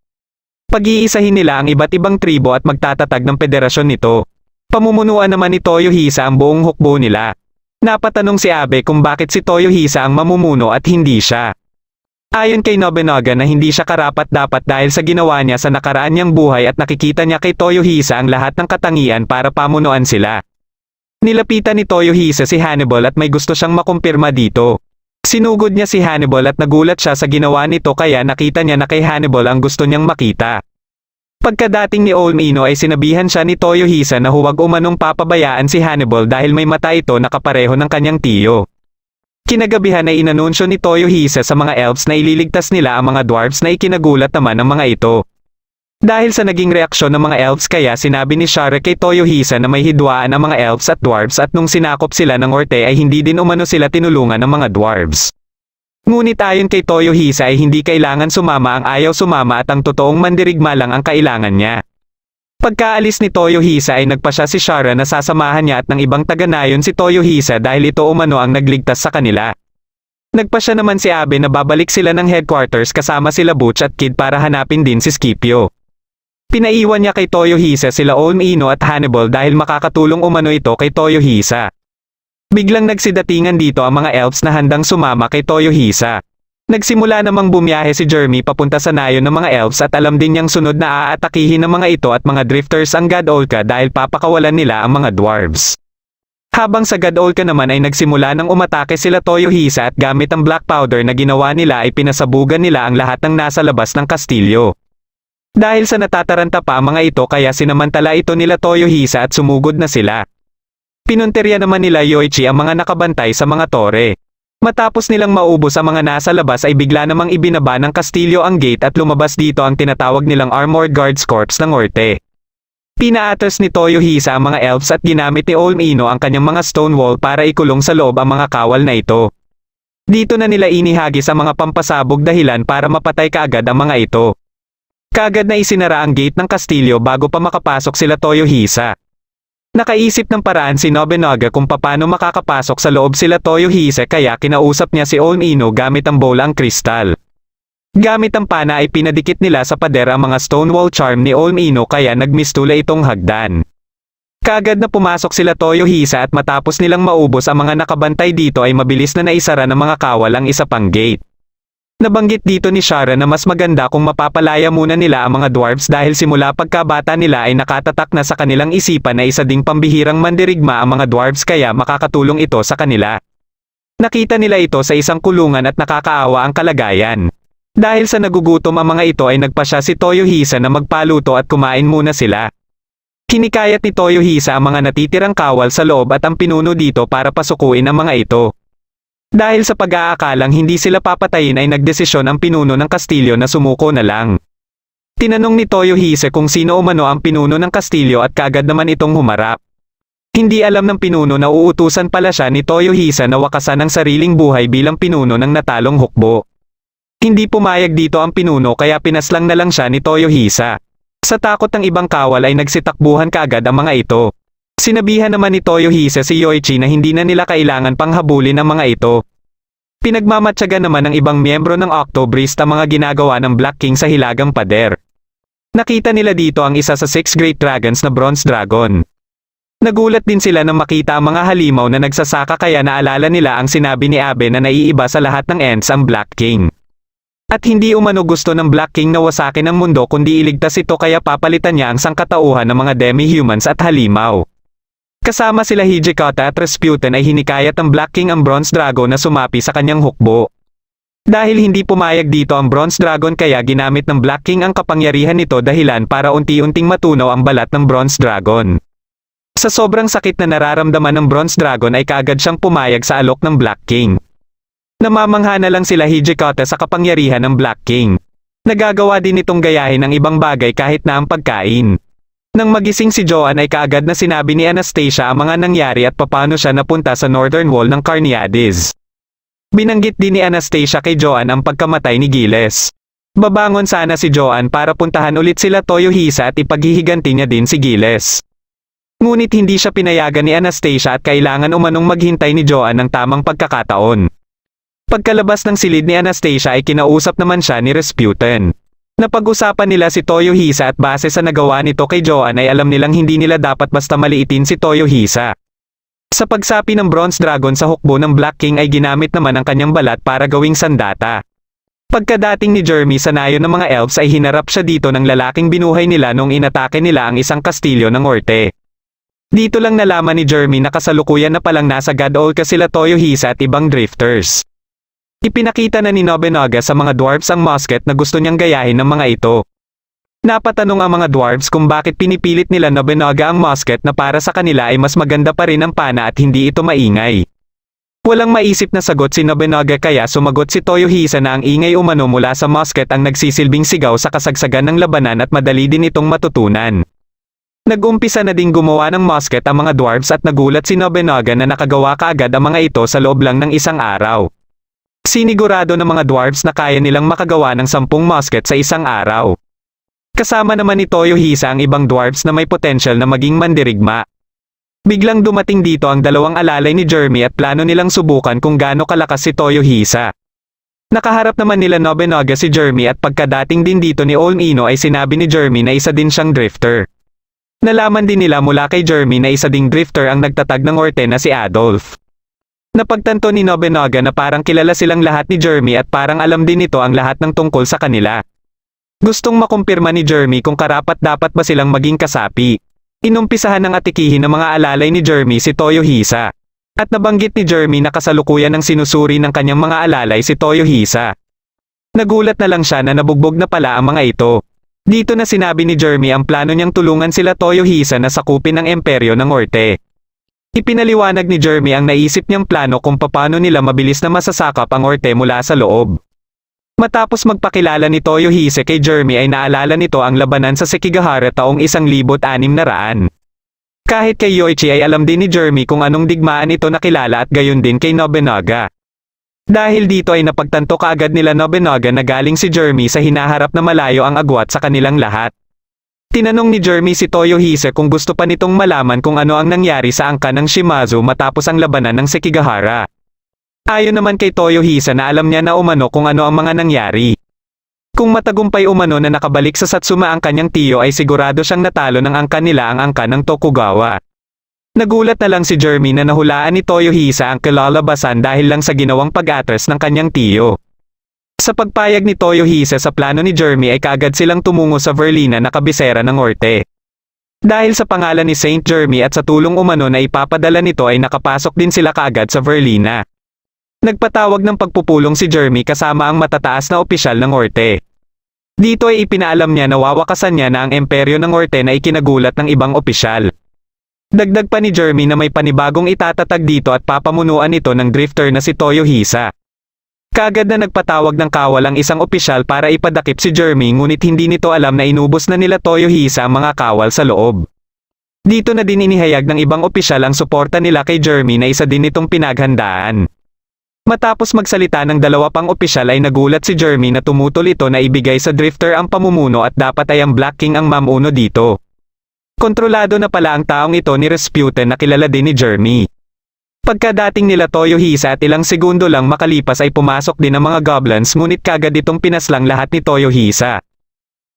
Pag-iisahin nila ang iba't ibang tribo at magtatatag ng federasyon nito. Pamumunuan naman ni Toyohisa ang buong hukbo nila. Napatanong si Abe kung bakit si Toyohisa ang mamumuno at hindi siya. Ayon kay Nobunaga na hindi siya karapat-dapat dahil sa ginawa niya sa nakaraan niyang buhay at nakikita niya kay Toyohisa ang lahat ng katangian para pamunuan sila. Nilapitan ni Toyohisa si Hannibal at may gusto siyang makumpirma dito. Sinugod niya si Hannibal at nagulat siya sa ginawa nito kaya nakita niya na kay Hannibal ang gusto niyang makita. Pagkadating ni Olm Ino ay sinabihan siya ni Toyohisa na huwag umanong papabayaan si Hannibal dahil may mata ito na kapareho ng kanyang tiyo. Kinagabihan ay inanunsyo ni Toyohisa sa mga elves na ililigtas nila ang mga dwarves na ikinagulat naman ng mga ito. Dahil sa naging reaksyon ng mga elves kaya sinabi ni Shara kay Toyohisa na may hidwaan ang mga elves at dwarves at nung sinakop sila ng Orte ay hindi din umano sila tinulungan ng mga dwarves. Ngunit ayon kay Toyohisa ay hindi kailangan sumama ang ayaw sumama at ang totoong mandirigma lang ang kailangan niya. Pagkaalis ni Toyohisa ay nagpa siya si Shara na sasamahan niya at ng ibang taga-nayon si Toyohisa dahil ito umano ang nagligtas sa kanila. Nagpa siya naman si Abe na babalik sila ng headquarters kasama sila Butch at Kid para hanapin din si Scipio. Pinaiwan niya kay Toyohisa sila Olm Ino at Hannibal dahil makakatulong umano ito kay Toyohisa. Biglang nagsidatingan dito ang mga elves na handang sumama kay Toyohisa. Nagsimula namang bumiyahe si Jeremy papunta sa nayon ng mga elves at alam din niyang sunod na aatakihin ng mga ito at mga drifters ang God Olka dahil papakawalan nila ang mga dwarves. Habang sa God Olka naman ay nagsimula ng umatake sila Toyohisa at gamit ang black powder na ginawa nila ay pinasabugan nila ang lahat ng nasa labas ng kastilyo. Dahil sa natataranta pa ang mga ito kaya sinamantala ito nila Toyohisa at sumugod na sila. Pinunterya naman nila Yoichi ang mga nakabantay sa mga tore. Matapos nilang maubos ang mga nasa labas ay bigla namang ibinaba ng kastilyo ang gate at lumabas dito ang tinatawag nilang Armored Guards Corps ng Orte. Pinaatas ni Toyohisa ang mga elves at ginamit ni Olm Ino ang kanyang mga stone wall para ikulong sa loob ang mga kawal na ito. Dito na nila inihagis ang mga pampasabog dahilan para mapatay kaagad ang mga ito. Kaagad na isinara ang gate ng kastilyo bago pa makapasok sila Toyohisa. Nakaisip ng paraan si Nobunaga kung paano makakapasok sa loob sila Toyohisa kaya kinausap niya si Olm Ino gamit ang bolang kristal. Gamit ang pana ay pinadikit nila sa pader ang mga Stonewall Charm ni Olm Ino kaya nagmistula itong hagdan. Kaagad na pumasok sila Toyohisa at matapos nilang maubos ang mga nakabantay dito ay mabilis na naisara ng mga kawal ang isa pang gate. Nabanggit dito ni Shara na mas maganda kung mapapalaya muna nila ang mga dwarves dahil simula pagkabata nila ay nakatatak na sa kanilang isipan na isa ding pambihirang mandirigma ang mga dwarves kaya makakatulong ito sa kanila. Nakita nila ito sa isang kulungan at nakakaawa ang kalagayan. Dahil sa nagugutom ang mga ito ay nagpasya si Toyohisa na magpaluto at kumain muna sila. Hinikayat ni Toyohisa ang mga natitirang kawal sa loob at ang pinuno dito para pasukuin ang mga ito. Dahil sa pag-aakalang hindi sila papatayin ay nagdesisyon ang pinuno ng kastilyo na sumuko na lang. Tinanong ni Toyohisa kung sino umano ang pinuno ng kastilyo at kaagad naman itong humarap. Hindi alam ng pinuno na uutusan pala siya ni Toyohisa na wakasan ang sariling buhay bilang pinuno ng natalong hukbo. Hindi pumayag dito ang pinuno kaya pinaslang na lang siya ni Toyohisa. Sa takot ng ibang kawal ay nagsitakbuhan kaagad ang mga ito. Sinabihan naman ni Toyohisa si Yoichi na hindi na nila kailangan pang habulin ang mga ito. Pinagmamatyaga naman ng ibang miyembro ng Octobrist ang mga ginagawa ng Black King sa hilagang pader. Nakita nila dito ang isa sa 6 Great Dragons na Bronze Dragon. Nagulat din sila nang makita ang mga halimaw na nagsasaka kaya naalala nila ang sinabi ni Abe na naiiba sa lahat ng Ents ang Black King. At hindi umano gusto ng Black King na wasakin ang mundo kundi iligtas ito kaya papalitan niya ang sangkatauhan ng mga demi-humans at halimaw. Kasama sila Hijikata at Rasputin ay hinikayat ng Black King ang Bronze Dragon na sumapi sa kanyang hukbo. Dahil hindi pumayag dito ang Bronze Dragon kaya ginamit ng Black King ang kapangyarihan nito dahilan para unti-unting matunaw ang balat ng Bronze Dragon. Sa sobrang sakit na nararamdaman ng Bronze Dragon ay kaagad siyang pumayag sa alok ng Black King. Namamangha na lang sila Hijikata sa kapangyarihan ng Black King. Nagagawa din itong gayahin ang ibang bagay kahit na ang pagkain. Nang magising si Joanne ay kaagad na sinabi ni Anastasia ang mga nangyari at papaano siya napunta sa Northern Wall ng Carneades. Binanggit din ni Anastasia kay Joanne ang pagkamatay ni Giles. Babangon sana si Joanne para puntahan ulit sila Toyohisa at ipaghihiganti niya din si Giles. Ngunit hindi siya pinayagan ni Anastasia at kailangan umanong maghintay ni Joanne ng tamang pagkakataon. Pagkalabas ng silid ni Anastasia ay kinausap naman siya ni Rasputin. Napag-usapan nila si Toyohisa at base sa nagawa nito kay Joanne ay alam nilang hindi nila dapat basta maliitin si Toyohisa. Sa pagsapi ng Bronze Dragon sa hukbo ng Black King ay ginamit naman ang kanyang balat para gawing sandata. Pagkadating ni Jeremy sa nayon ng mga elves ay hinarap siya dito ng lalaking binuhay nila noong inatake nila ang isang kastilyo ng Orte. Dito lang nalaman ni Jeremy na kasalukuyan na palang nasa God-Olka sila Toyohisa at ibang drifters. Ipinakita na ni Nobunaga sa mga dwarves ang musket na gusto niyang gayahin ng mga ito. Napatanong ang mga dwarves kung bakit pinipilit nila Nobunaga ang musket na para sa kanila ay mas maganda pa rin ang pana at hindi ito maingay. Walang maisip na sagot si Nobunaga kaya sumagot si Toyohisa na ang ingay umano mula sa musket ang nagsisilbing sigaw sa kasagsagan ng labanan at madali din itong matutunan. Nag-umpisa na ding gumawa ng musket ang mga dwarves at nagulat si Nobunaga na nakagawa kaagad ang mga ito sa loob lang ng isang araw. Sinigurado ng mga dwarves na kaya nilang makagawa ng 10 musket sa isang araw. Kasama naman ni Toyohisa ang ibang dwarves na may potensyal na maging mandirigma. Biglang dumating dito ang dalawang alalay ni Jeremy at plano nilang subukan kung gaano kalakas si Toyohisa. Nakaharap naman nila Nobunaga si Jeremy at pagkadating din dito ni Olmino ay sinabi ni Jeremy na isa din siyang drifter. Nalaman din nila mula kay Jeremy na isa ding drifter ang nagtatag ng Orte na si Adolf. Napagtanto ni Nobunaga na parang kilala silang lahat ni Jeremy at parang alam din nito ang lahat ng tungkol sa kanila. Gustong makumpirma ni Jeremy kung karapat-dapat ba silang maging kasapi. Inumpisahan ng atikihin ng mga alalay ni Jeremy si Toyohisa. At nabanggit ni Jeremy na kasalukuyan ng sinusuri ng kanyang mga alalay si Toyohisa. Nagulat na lang siya na nabugbog na pala ang mga ito. Dito na sinabi ni Jeremy ang plano niyang tulungan sila Toyohisa na sakupin ang imperyo ng Orte. Ipinaliwanag ni Jeremy ang naisip niyang plano kung paano nila mabilis na masasakap ang Orte mula sa loob. Matapos magpakilala ni Toyohisa kay Jeremy ay naalala nito ang labanan sa Sekigahara taong 1600. Kahit kay Yoichi ay alam din ni Jeremy kung anong digmaan ito nakilala at gayon din kay Nobunaga. Dahil dito ay napagtanto kaagad nila Nobunaga na galing si Jeremy sa hinaharap na malayo ang agwat sa kanilang lahat. Tinanong ni Jeremy si Toyohisa kung gusto pa nitong malaman kung ano ang nangyari sa angkan ng Shimazu matapos ang labanan ng Sekigahara. Ayon naman kay Toyohisa na alam niya na umano kung ano ang mga nangyari. Kung matagumpay umano na nakabalik sa Satsuma ang kanyang tiyo ay sigurado siyang natalo ng angkan nila ang angkan ng Tokugawa. Nagulat na lang si Jeremy na nahulaan ni Toyohisa ang kalalabasan dahil lang sa ginawang pag-atras ng kanyang tiyo. Sa pagpayag ni Toyohisa sa plano ni Jeremy ay kaagad silang tumungo sa Verlina na kabisera ng Orte. Dahil sa pangalan ni Saint Jeremy at sa tulong umano na ipapadala nito ay nakapasok din sila kaagad sa Verlina. Nagpatawag ng pagpupulong si Jeremy kasama ang matataas na opisyal ng Orte. Dito ay ipinaalam niya na wawakasan niya na ang imperyo ng Orte na ikinagulat ng ibang opisyal. Dagdag pa ni Jeremy na may panibagong itatatag dito at papamunuan ito ng drifter na si Toyohisa. Kaagad na nagpatawag ng kawal ang isang opisyal para ipadakip si Jeremy ngunit hindi nito alam na inubos na nila Toyohisa ang mga kawal sa loob. Dito na din inihayag ng ibang opisyal ang suporta nila kay Jeremy na isa din itong pinaghandaan. Matapos magsalita ng dalawa pang opisyal ay nagulat si Jeremy na tumutol ito na ibigay sa drifter ang pamumuno at dapat ay ang Black King ang mamuno dito. Kontrolado na pala ang taong ito ni Rasputin na kilala din ni Jeremy. Pagkadating nila Toyohisa at ilang segundo lang makalipas ay pumasok din ang mga goblins ngunit kagad itong pinaslang lahat ni Toyohisa.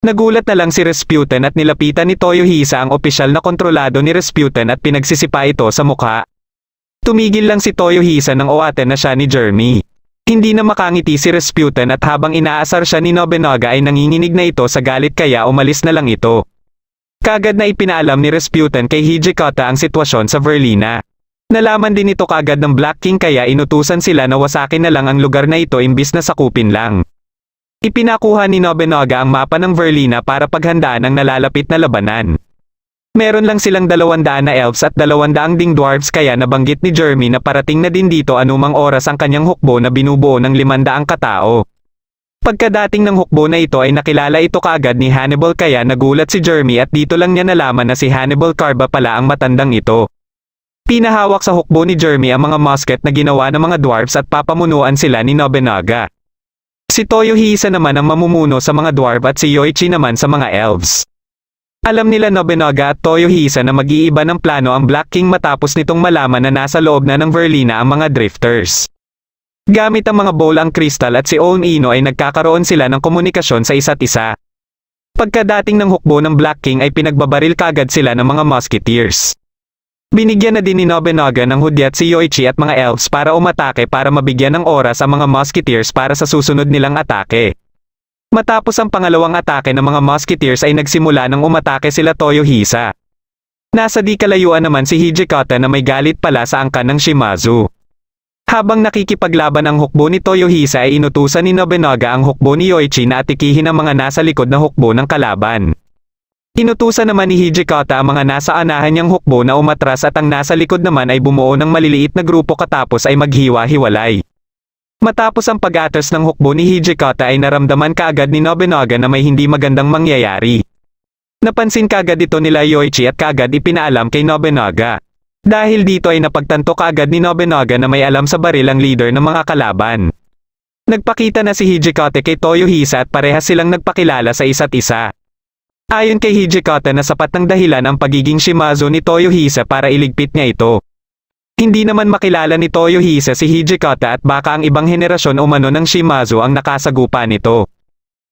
Nagulat na lang si Rasputin at nilapitan ni Toyohisa ang opisyal na kontrolado ni Rasputin at pinagsisipa ito sa mukha. Tumigil lang si Toyohisa nang uwaten na siya ni Jeremy. Hindi na makangiti si Rasputin at habang inaasar siya ni Nobunaga ay nanginginig na ito sa galit kaya umalis na lang ito. Kagad na ipinaalam ni Rasputin kay Hijikata ang sitwasyon sa Verlina. Nalaman din ito kagad ng Black King kaya inutusan sila na wasakin na lang ang lugar na ito imbis na sakupin lang. Ipinakuha ni Nobunaga ang mapa ng Verlina para paghandaan ang nalalapit na labanan. Meron lang silang 200 na elves at 200 ding dwarves kaya nabanggit ni Jeremy na parating na din dito anumang oras ang kanyang hukbo na binubuo ng 500 katao. Pagkadating ng hukbo na ito ay nakilala ito kaagad ni Hannibal kaya nagulat si Jeremy at dito lang niya nalaman na si Hannibal Carba pala ang matandang ito. Pinahawak sa hukbo ni Jeremy ang mga musket na ginawa ng mga dwarfs at papamunuan sila ni Nobunaga. Si Toyohisa naman ang mamumuno sa mga dwarf at si Yoichi naman sa mga elves. Alam nila Nobunaga at Toyohisa na mag-iiba ng plano ang Black King matapos nitong malaman na nasa loob na ng Verlina ang mga drifters. Gamit ang mga bowl ang Crystal at si Oun Ino ay nagkakaroon sila ng komunikasyon sa isa't isa. Pagkadating ng hukbo ng Black King ay pinagbabaril kaagad sila ng mga musketeers. Binigyan na din ni Nobunaga ng hudyat si Yoichi at mga elves para umatake para mabigyan ng oras ang mga musketeers para sa susunod nilang atake. Matapos ang pangalawang atake ng mga musketeers ay nagsimula ng umatake sila Toyohisa. Nasa di kalayuan naman si Hijikata na may galit pala sa angkan ng Shimazu. Habang nakikipaglaban ang hukbo ni Toyohisa ay inutusan ni Nobunaga ang hukbo ni Yoichi na atikihin ang mga nasa likod na hukbo ng kalaban. Inutusan naman ni Hijikata ang mga nasa anahan niyang hukbo na umatras at ang nasa likod naman ay bumuo ng maliliit na grupo katapos ay maghiwa-hiwalay. Matapos ang pag-atras ng hukbo ni Hijikata ay naramdaman kaagad ni Nobunaga na may hindi magandang mangyayari. Napansin kaagad ito nila Yoichi at kaagad ipinaalam kay Nobunaga. Dahil dito ay napagtanto kaagad ni Nobunaga na may alam sa baril ang leader ng mga kalaban. Nagpakita na si Hijikata kay Toyohisa at parehas silang nagpakilala sa isa't isa. Ayon kay Hijikata na sapat ng dahilan ang pagiging Shimazu ni Toyohisa para iligpit niya ito. Hindi naman makilala ni Toyohisa si Hijikata at baka ang ibang henerasyon umano ng Shimazu ang nakasagupa nito.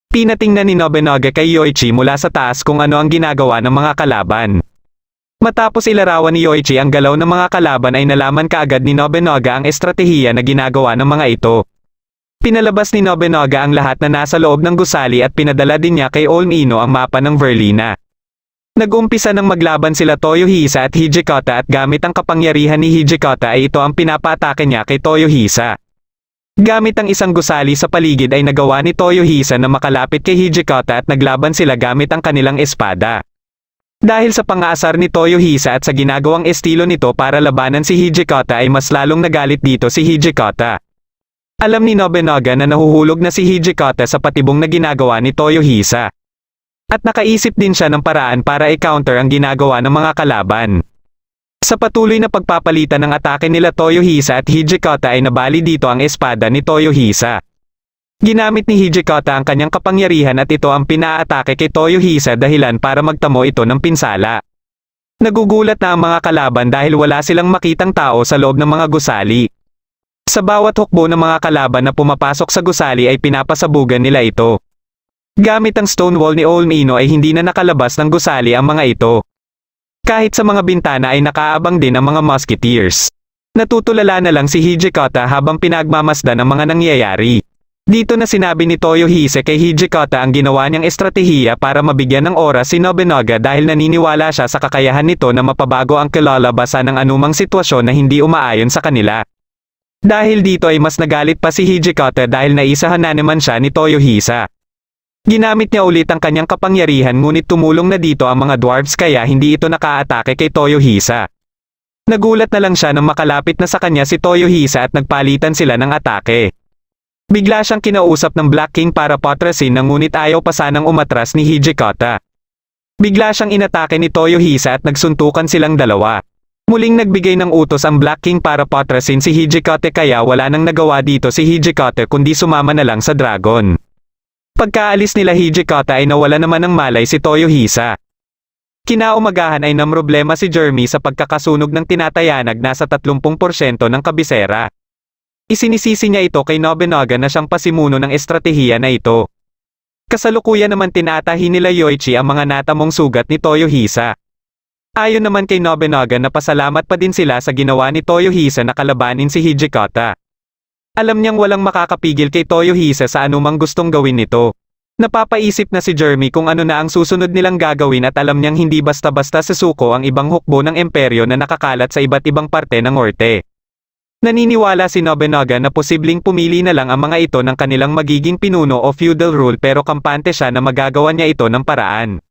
Pinatingnan ni Nobunaga kay Yoichi mula sa taas kung ano ang ginagawa ng mga kalaban. Matapos ilarawan ni Yoichi ang galaw ng mga kalaban ay nalaman kaagad ni Nobunaga ang estratehiya na ginagawa ng mga ito. Pinalabas ni Nobunaga ang lahat na nasa loob ng gusali at pinadala din niya kay Oun Ino ang mapa ng Verlina. Nag-umpisa ng maglaban sila Toyohisa at Hijikata at gamit ang kapangyarihan ni Hijikata ay ito ang pinapatake niya kay Toyohisa. Gamit ang isang gusali sa paligid ay nagawa ni Toyohisa na makalapit kay Hijikata at naglaban sila gamit ang kanilang espada. Dahil sa pang-aasar ni Toyohisa at sa ginagawang estilo nito para labanan si Hijikata ay mas lalong nagalit dito si Hijikata. Alam ni Nobunaga na nahuhulog na si Hijikata sa patibong na ginagawa ni Toyohisa. At nakaisip din siya ng paraan para i-counter ang ginagawa ng mga kalaban. Sa patuloy na pagpapalitan ng atake nila Toyohisa at Hijikata ay nabali dito ang espada ni Toyohisa. Ginamit ni Hijikata ang kanyang kapangyarihan at ito ang pinaatake kay Toyohisa dahilan para magtamo ito ng pinsala. Nagugulat na ang mga kalaban dahil wala silang makitang tao sa loob ng mga gusali. Sa bawat hukbo ng mga kalaban na pumapasok sa gusali ay pinapasabugan nila ito. Gamit ang stone wall ni Oun Ino ay hindi na nakalabas ng gusali ang mga ito. Kahit sa mga bintana ay nakaabang din ang mga musketeers. Natutulala na lang si Hijikata habang pinagmamasdan ang mga nangyayari. Dito na sinabi ni Toyohisa kay Hijikata ang ginawa niyang estratehiya para mabigyan ng oras si Nobunaga dahil naniniwala siya sa kakayahan nito na mapabago ang kalalabasan ng anumang sitwasyon na hindi umaayon sa kanila. Dahil dito ay mas nagalit pa si Hijikata dahil naisahan na naman siya ni Toyohisa. Ginamit niya ulit ang kanyang kapangyarihan ngunit tumulong na dito ang mga dwarves kaya hindi ito nakaatake kay Toyohisa. Nagulat na lang siya nang makalapit na sa kanya si Toyohisa at nagpalitan sila ng atake. Bigla siyang kinausap ng Black King para patrasin na ngunit ayaw pa sanang umatras ni Hijikata. Bigla siyang inatake ni Toyohisa at nagsuntukan silang dalawa. Muling nagbigay ng utos ang Black King para patrasin si Hijikata kaya wala nang nagawa dito si Hijikata kundi sumama na lang sa dragon. Pagkaalis nila Hijikata ay nawala naman ng malay si Toyohisa. Kinaumagahan ay namroblema si Jeremy sa pagkakasunog ng tinatayanag nasa 30% ng kabisera. Isinisisi niya ito kay Nobunaga na siyang pasimuno ng estratehiya na ito. Kasalukuyan naman tinatahi nila Yoichi ang mga natamong sugat ni Toyohisa. Ayon naman kay Nobunaga na pasalamat pa din sila sa ginawa ni Toyohisa na kalabanin si Hijikata. Alam niyang walang makakapigil kay Toyohisa sa anumang gustong gawin nito. Napapaisip na si Jeremy kung ano na ang susunod nilang gagawin at alam niyang hindi basta-basta susuko ang ibang hukbo ng imperyo na nakakalat sa iba't ibang parte ng norte. Naniniwala si Nobunaga na posibleng pumili na lang ang mga ito ng kanilang magiging pinuno o feudal rule pero kampante siya na magagawa niya ito ng paraan.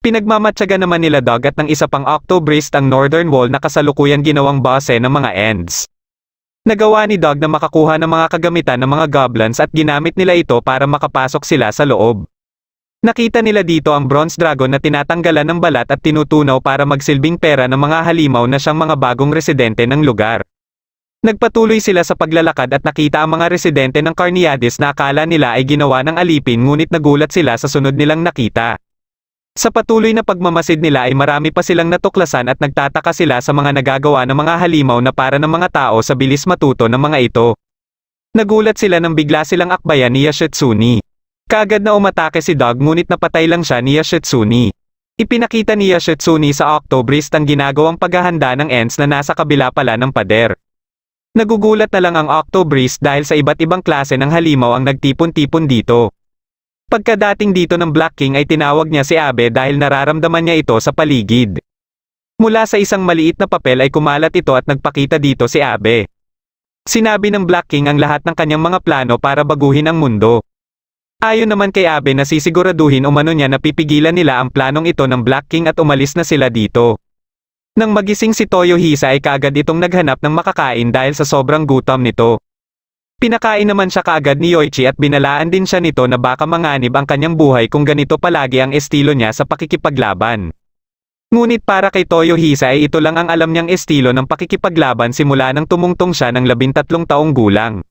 Pinagmamatyaga naman nila Dagat ng isa pang Octobrist ang Northern Wall na kasalukuyan ginawang base ng mga Ents. Nagawa ni Doug na makakuha ng mga kagamitan ng mga goblins at ginamit nila ito para makapasok sila sa loob. Nakita nila dito ang bronze dragon na tinatanggalan ng balat at tinutunaw para magsilbing pera ng mga halimaw na siyang mga bagong residente ng lugar. Nagpatuloy sila sa paglalakad at nakita ang mga residente ng Carneades na akala nila ay ginawa ng alipin ngunit nagulat sila sa sunod nilang nakita. Sa patuloy na pagmamasid nila ay marami pa silang natuklasan at nagtataka sila sa mga nagagawa ng mga halimaw na para ng mga tao sa bilis matuto ng mga ito. Nagulat sila nang bigla silang akbayan ni Yoshitsune. Kaagad na umatake si Doug ngunit napatay lang siya ni Yoshitsune. Ipinakita ni Yoshitsune sa Octobrist ang ginagawang paghahanda ng ends na nasa kabila pala ng pader. Nagugulat na lang ang Octobrist dahil sa iba't ibang klase ng halimaw ang nagtipon-tipon dito. Pagkadating dito ng Black King ay tinawag niya si Abe dahil nararamdaman niya ito sa paligid. Mula sa isang maliit na papel ay kumalat ito at nagpakita dito si Abe. Sinabi ng Black King ang lahat ng kanyang mga plano para baguhin ang mundo. Ayon naman kay Abe na sisiguraduhin umano niya na pipigilan nila ang planong ito ng Black King at umalis na sila dito. Nang magising si Toyohisa ay kaagad itong naghanap ng makakain dahil sa sobrang gutom nito. Pinakain naman siya kaagad ni Yoichi at binalaan din siya nito na baka manganib ang kanyang buhay kung ganito palagi ang estilo niya sa pakikipaglaban. Ngunit para kay Toyohisa ay ito lang ang alam niyang estilo ng pakikipaglaban simula nang tumungtong siya ng 13 taong gulang.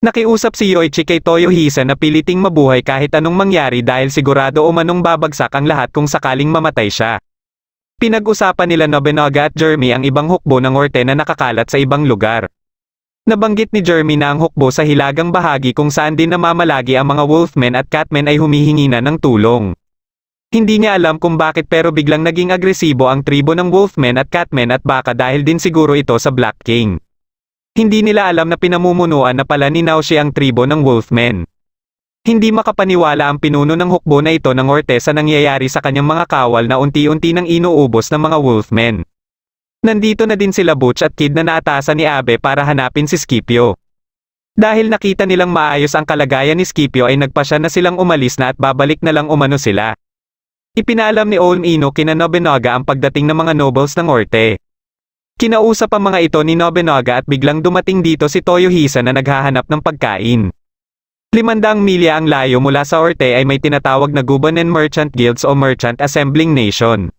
Nakiusap si Yoichi kay Toyohisa na piliting mabuhay kahit anong mangyari dahil sigurado umanong babagsak ang lahat kung sakaling mamatay siya. Pinag-usapan nila Nobunaga at Jeremy ang ibang hukbo ng Orte na nakakalat sa ibang lugar. Nabanggit ni Jeremy na ang hukbo sa hilagang bahagi kung saan din namamalagi ang mga wolfmen at catmen ay humihingi na ng tulong. Hindi niya alam kung bakit pero biglang naging agresibo ang tribo ng wolfmen at catmen at baka dahil din siguro ito sa Black King. Hindi nila alam na pinamumunuan na pala ni Naoshi ang tribo ng wolfmen. Hindi makapaniwala ang pinuno ng hukbo na ito ng Orte sa nangyayari sa kanyang mga kawal na unti-unti nang inuubos ng mga wolfmen. Nandito na din sila Butch at Kid na naatasan ni Abe para hanapin si Scipio. Dahil nakita nilang maayos ang kalagayan ni Scipio ay nagpasya na silang umalis na at babalik na lang umano sila. Ipinaalam ni Old Ino kina Nobunaga ang pagdating ng mga nobles ng Orte. Kinausap ang mga ito ni Nobunaga at biglang dumating dito si Toyohisa na naghahanap ng pagkain. 500 milya ang layo mula sa Orte ay may tinatawag na Gubanen Merchant Guilds o Merchant Assembling Nation.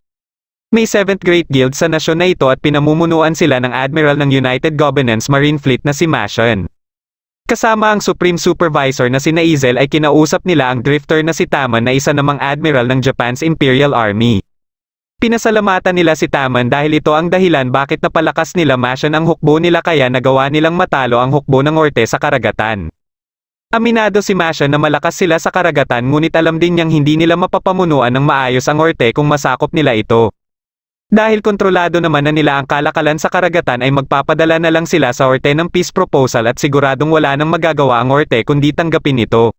May 7th Great Guild sa nasyon na ito at pinamumunuan sila ng Admiral ng United Governance Marine Fleet na si Mashon. Kasama ang Supreme Supervisor na si Naizel ay kinausap nila ang drifter na si Taman na isa namang Admiral ng Japan's Imperial Army. Pinasalamatan nila si Taman dahil ito ang dahilan bakit napalakas nila Mashon ang hukbo nila kaya nagawa nilang matalo ang hukbo ng Orte sa karagatan. Aminado si Mashon na malakas sila sa karagatan ngunit alam din niyang hindi nila mapapamunuan ng maayos ang Orte kung masakop nila ito. Dahil kontrolado naman na nila ang kalakalan sa karagatan ay magpapadala na lang sila sa Orte ng peace proposal at siguradong wala nang magagawa ang Orte kundi tanggapin ito.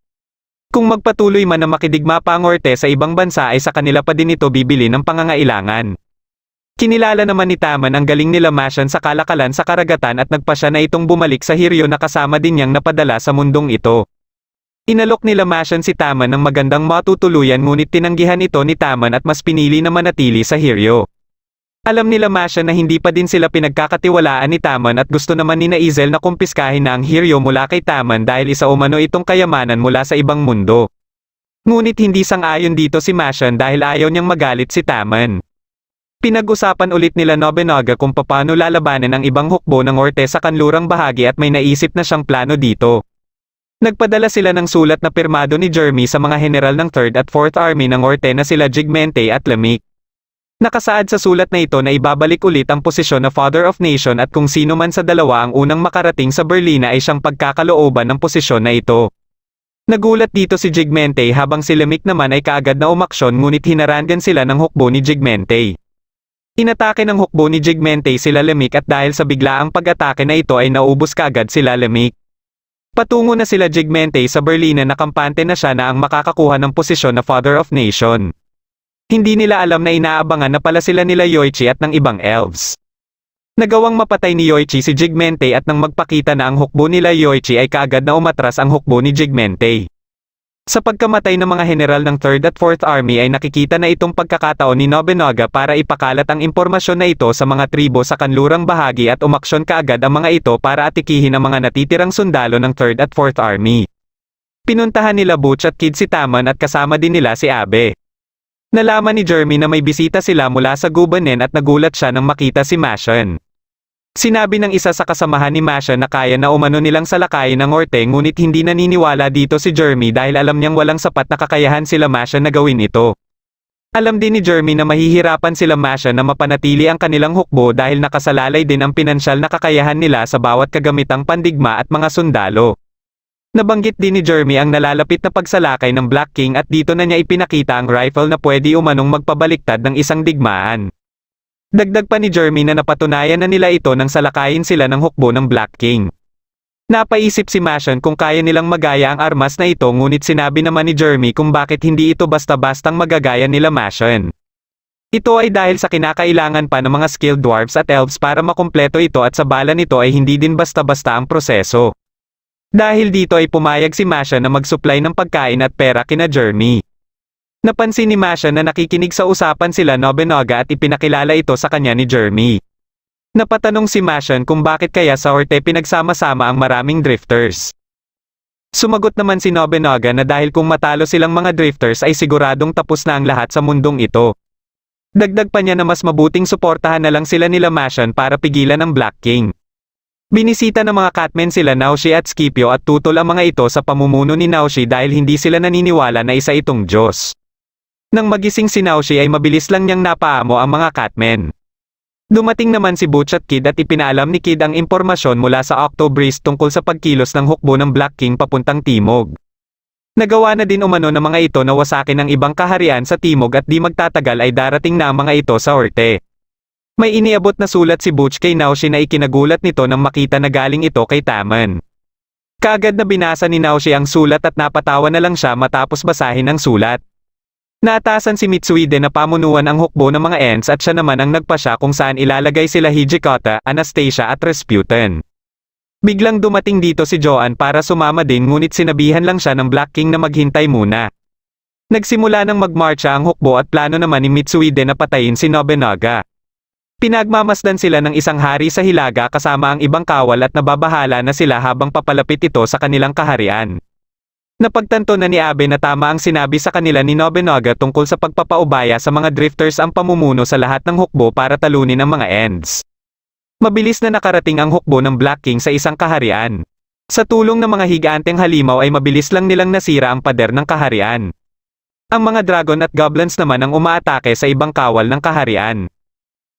Kung magpatuloy man na makidigma pa ang Orte sa ibang bansa ay sa kanila pa din ito bibili ng pangangailangan. Kinilala naman ni Taman ang galing nila Mashon sa kalakalan sa karagatan at nagpasya na itong bumalik sa Hiryo na kasama din niyang napadala sa mundong ito. Inalok nila Mashon si Taman ng magandang matutuluyan ngunit tinanggihan ito ni Taman at mas pinili na manatili sa Hiryo. Alam nila Mashon na hindi pa din sila pinagkakatiwalaan ni Taman at gusto naman ni Naizel na kumpiskahin na ang Hiryo mula kay Taman dahil isa umano itong kayamanan mula sa ibang mundo. Ngunit hindi sang-ayon dito si Mashon dahil ayaw niyang magalit si Taman. Pinag-usapan ulit nila Nobunaga kung paano lalabanan ang ibang hukbo ng Orte sa kanlurang bahagi at may naisip na siyang plano dito. Nagpadala sila ng sulat na pirmado ni Jeremy sa mga general ng 3rd at 4th Army ng Orte na sila Jigmente at Lamik. Nakasaad sa sulat na ito na ibabalik ulit ang posisyon na Father of Nation at kung sino man sa dalawa ang unang makarating sa Berlina ay siyang pagkakalooban ng posisyon na ito. Nagulat dito si Jigmente habang si Lamik naman ay kaagad na umaksyon ngunit hinarangan sila ng hukbo ni Jigmente. Inatake ng hukbo ni Jigmente sila Lamik at dahil sa biglaang pag-atake na ito ay naubos kaagad sila Lamik. Patungo na sila Jigmente sa Berlina na kampante na siya na ang makakakuha ng posisyon na Father of Nation. Hindi nila alam na inaabangan na pala sila nila Yoichi at ng ibang elves. Nagawang mapatay ni Yoichi si Jigmente at nang magpakita na ang hukbo nila Yoichi ay kaagad na umatras ang hukbo ni Jigmente. Sa pagkamatay ng mga general ng 3rd at 4th Army ay nakikita na itong pagkakataon ni Nobunaga para ipakalat ang impormasyon na ito sa mga tribo sa kanlurang bahagi at umaksyon kaagad ang mga ito para atikihin ang mga natitirang sundalo ng 3rd at 4th Army. Pinuntahan nila Butch at Kid si Tamon at kasama din nila si Abe. Nalaman ni Jeremy na may bisita sila mula sa gubanen at nagulat siya nang makita si Mashon. Sinabi ng isa sa kasamahan ni Mashon na kaya na umano nilang salakayin ang Orte ngunit hindi naniniwala dito si Jeremy dahil alam niyang walang sapat na kakayahan sila Mashon na gawin ito. Alam din ni Jeremy na mahihirapan sila Mashon na mapanatili ang kanilang hukbo dahil nakasalalay din ang pinansyal na kakayahan nila sa bawat kagamitang pandigma at mga sundalo. Nabanggit din ni Jeremy ang nalalapit na pagsalakay ng Black King at dito na niya ipinakita ang rifle na pwede umanong magpabaliktad ng isang digmaan. Dagdag pa ni Jeremy na napatunayan na nila ito nang salakayin sila ng hukbo ng Black King. Napaisip si Mashon kung kaya nilang magaya ang armas na ito ngunit sinabi naman ni Jeremy kung bakit hindi ito basta-bastang magagaya nila Mashon. Ito ay dahil sa kinakailangan pa ng mga skilled dwarves at elves para makumpleto ito at sa bala nito ay hindi din basta-basta ang proseso. Dahil dito ay pumayag si Mashon na mag-supply ng pagkain at pera kina Jeremy. Napansin ni Mashon na nakikinig sa usapan sila Nobunaga at ipinakilala ito sa kanya ni Jeremy. Napatanong si Mashon kung bakit kaya sa Orte pinagsama-sama ang maraming drifters. Sumagot naman si Nobunaga na dahil kung matalo silang mga drifters ay siguradong tapos na ang lahat sa mundong ito. Dagdag pa niya na mas mabuting suportahan na lang sila nila Mashon para pigilan ang Black King. Binisita ng mga Catmen sila Naoshi at Scipio at tutol ang mga ito sa pamumuno ni Naoshi dahil hindi sila naniniwala na isa itong Diyos. Nang magising si Naoshi ay mabilis lang niyang napaamo ang mga Catmen. Dumating naman si Butch at Kid at ipinaalam ni Kid ang impormasyon mula sa Octobreeze tungkol sa pagkilos ng hukbo ng Black King papuntang Timog. Nagawa na din umano ng mga ito na wasakin ang ibang kaharian sa Timog at di magtatagal ay darating na ang mga ito sa Orte. May iniabot na sulat si Butch kay Naoshi na ikinagulat nito nang makita na galing ito kay Tamon. Kaagad na binasa ni Naoshi ang sulat at napatawa na lang siya matapos basahin ang sulat. Naatasan si Mitsuide na pamunuan ang hukbo ng mga Ents at siya naman ang nagpasya kung saan ilalagay sila Hijikata, Anastasia at Rasputin. Biglang dumating dito si Joan para sumama din ngunit sinabihan lang siya ng Black King na maghintay muna. Nagsimula nang magmarcha ang hukbo at plano naman ni Mitsuide na patayin si Nobunaga. Pinagmamasdan sila ng isang hari sa Hilaga kasama ang ibang kawal at nababahala na sila habang papalapit ito sa kanilang kaharian. Napagtanto na ni Abe na tama ang sinabi sa kanila ni Nobunaga tungkol sa pagpapaubaya sa mga drifters ang pamumuno sa lahat ng hukbo para talunin ang mga Ents. Mabilis na nakarating ang hukbo ng Black King sa isang kaharian. Sa tulong ng mga higanteng halimaw ay mabilis lang nilang nasira ang pader ng kaharian. Ang mga dragon at goblins naman ang umaatake sa ibang kawal ng kaharian.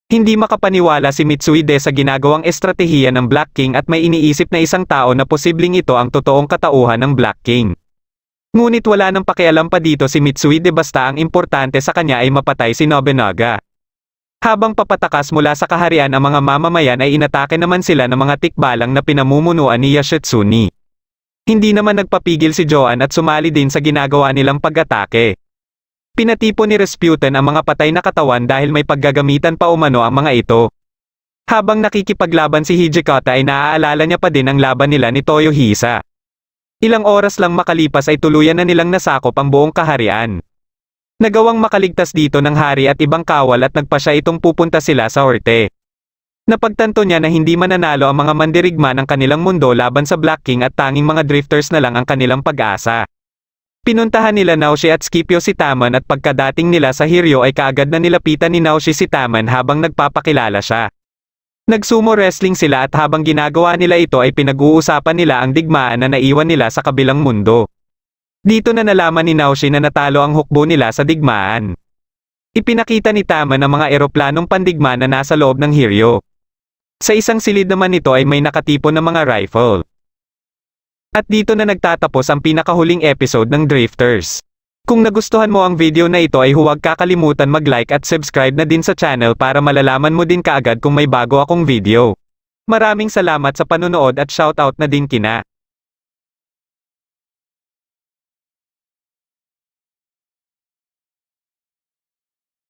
Hindi makapaniwala si Mitsuide sa ginagawang estratehiya ng Black King at may iniisip na isang tao na posibleng ito ang totoong katauhan ng Black King. Ngunit wala nang pakialam pa dito si Mitsuide basta ang importante sa kanya ay mapatay si Nobunaga. Habang papatakas mula sa kaharian ang mga mamamayan ay inatake naman sila ng mga tikbalang na pinamumunuan ni Yoshitsune. Hindi naman nagpapigil si Joan at sumali din sa ginagawa nilang pag-atake. Pinatipo ni Rasputin ang mga patay na katawan dahil may paggagamitan pa umano ang mga ito. Habang nakikipaglaban si Hijikata ay naaalala niya pa din ang laban nila ni Toyohisa. Ilang oras lang makalipas ay tuluyan na nilang nasakop ang buong kaharian. Nagawang makaligtas dito ng hari at ibang kawal at nagpasya itong pupunta sila sa Orte. Napagtanto niya na hindi mananalo ang mga mandirigma ng kanilang mundo laban sa Black King at tanging mga drifters na lang ang kanilang pag-asa. Pinuntahan nila Naoshi at Scipio si Tamon at pagkadating nila sa Hiryo ay kaagad na nilapitan ni Naoshi si Tamon habang nagpapakilala siya. Nagsumo wrestling sila at habang ginagawa nila ito ay pinag-uusapan nila ang digmaan na naiwan nila sa kabilang mundo. Dito na nalaman ni Naoshi na natalo ang hukbo nila sa digmaan. Ipinakita ni Tamon ang mga eroplanong pandigma na nasa loob ng Hiryo. Sa isang silid naman nito ay may nakatipon na mga rifle. At dito na nagtatapos ang pinakahuling episode ng Drifters. Kung nagustuhan mo ang video na ito ay huwag kakalimutan mag-like at subscribe na din sa channel para malalaman mo din kaagad kung may bago akong video. Maraming salamat sa panonood at shoutout na din kina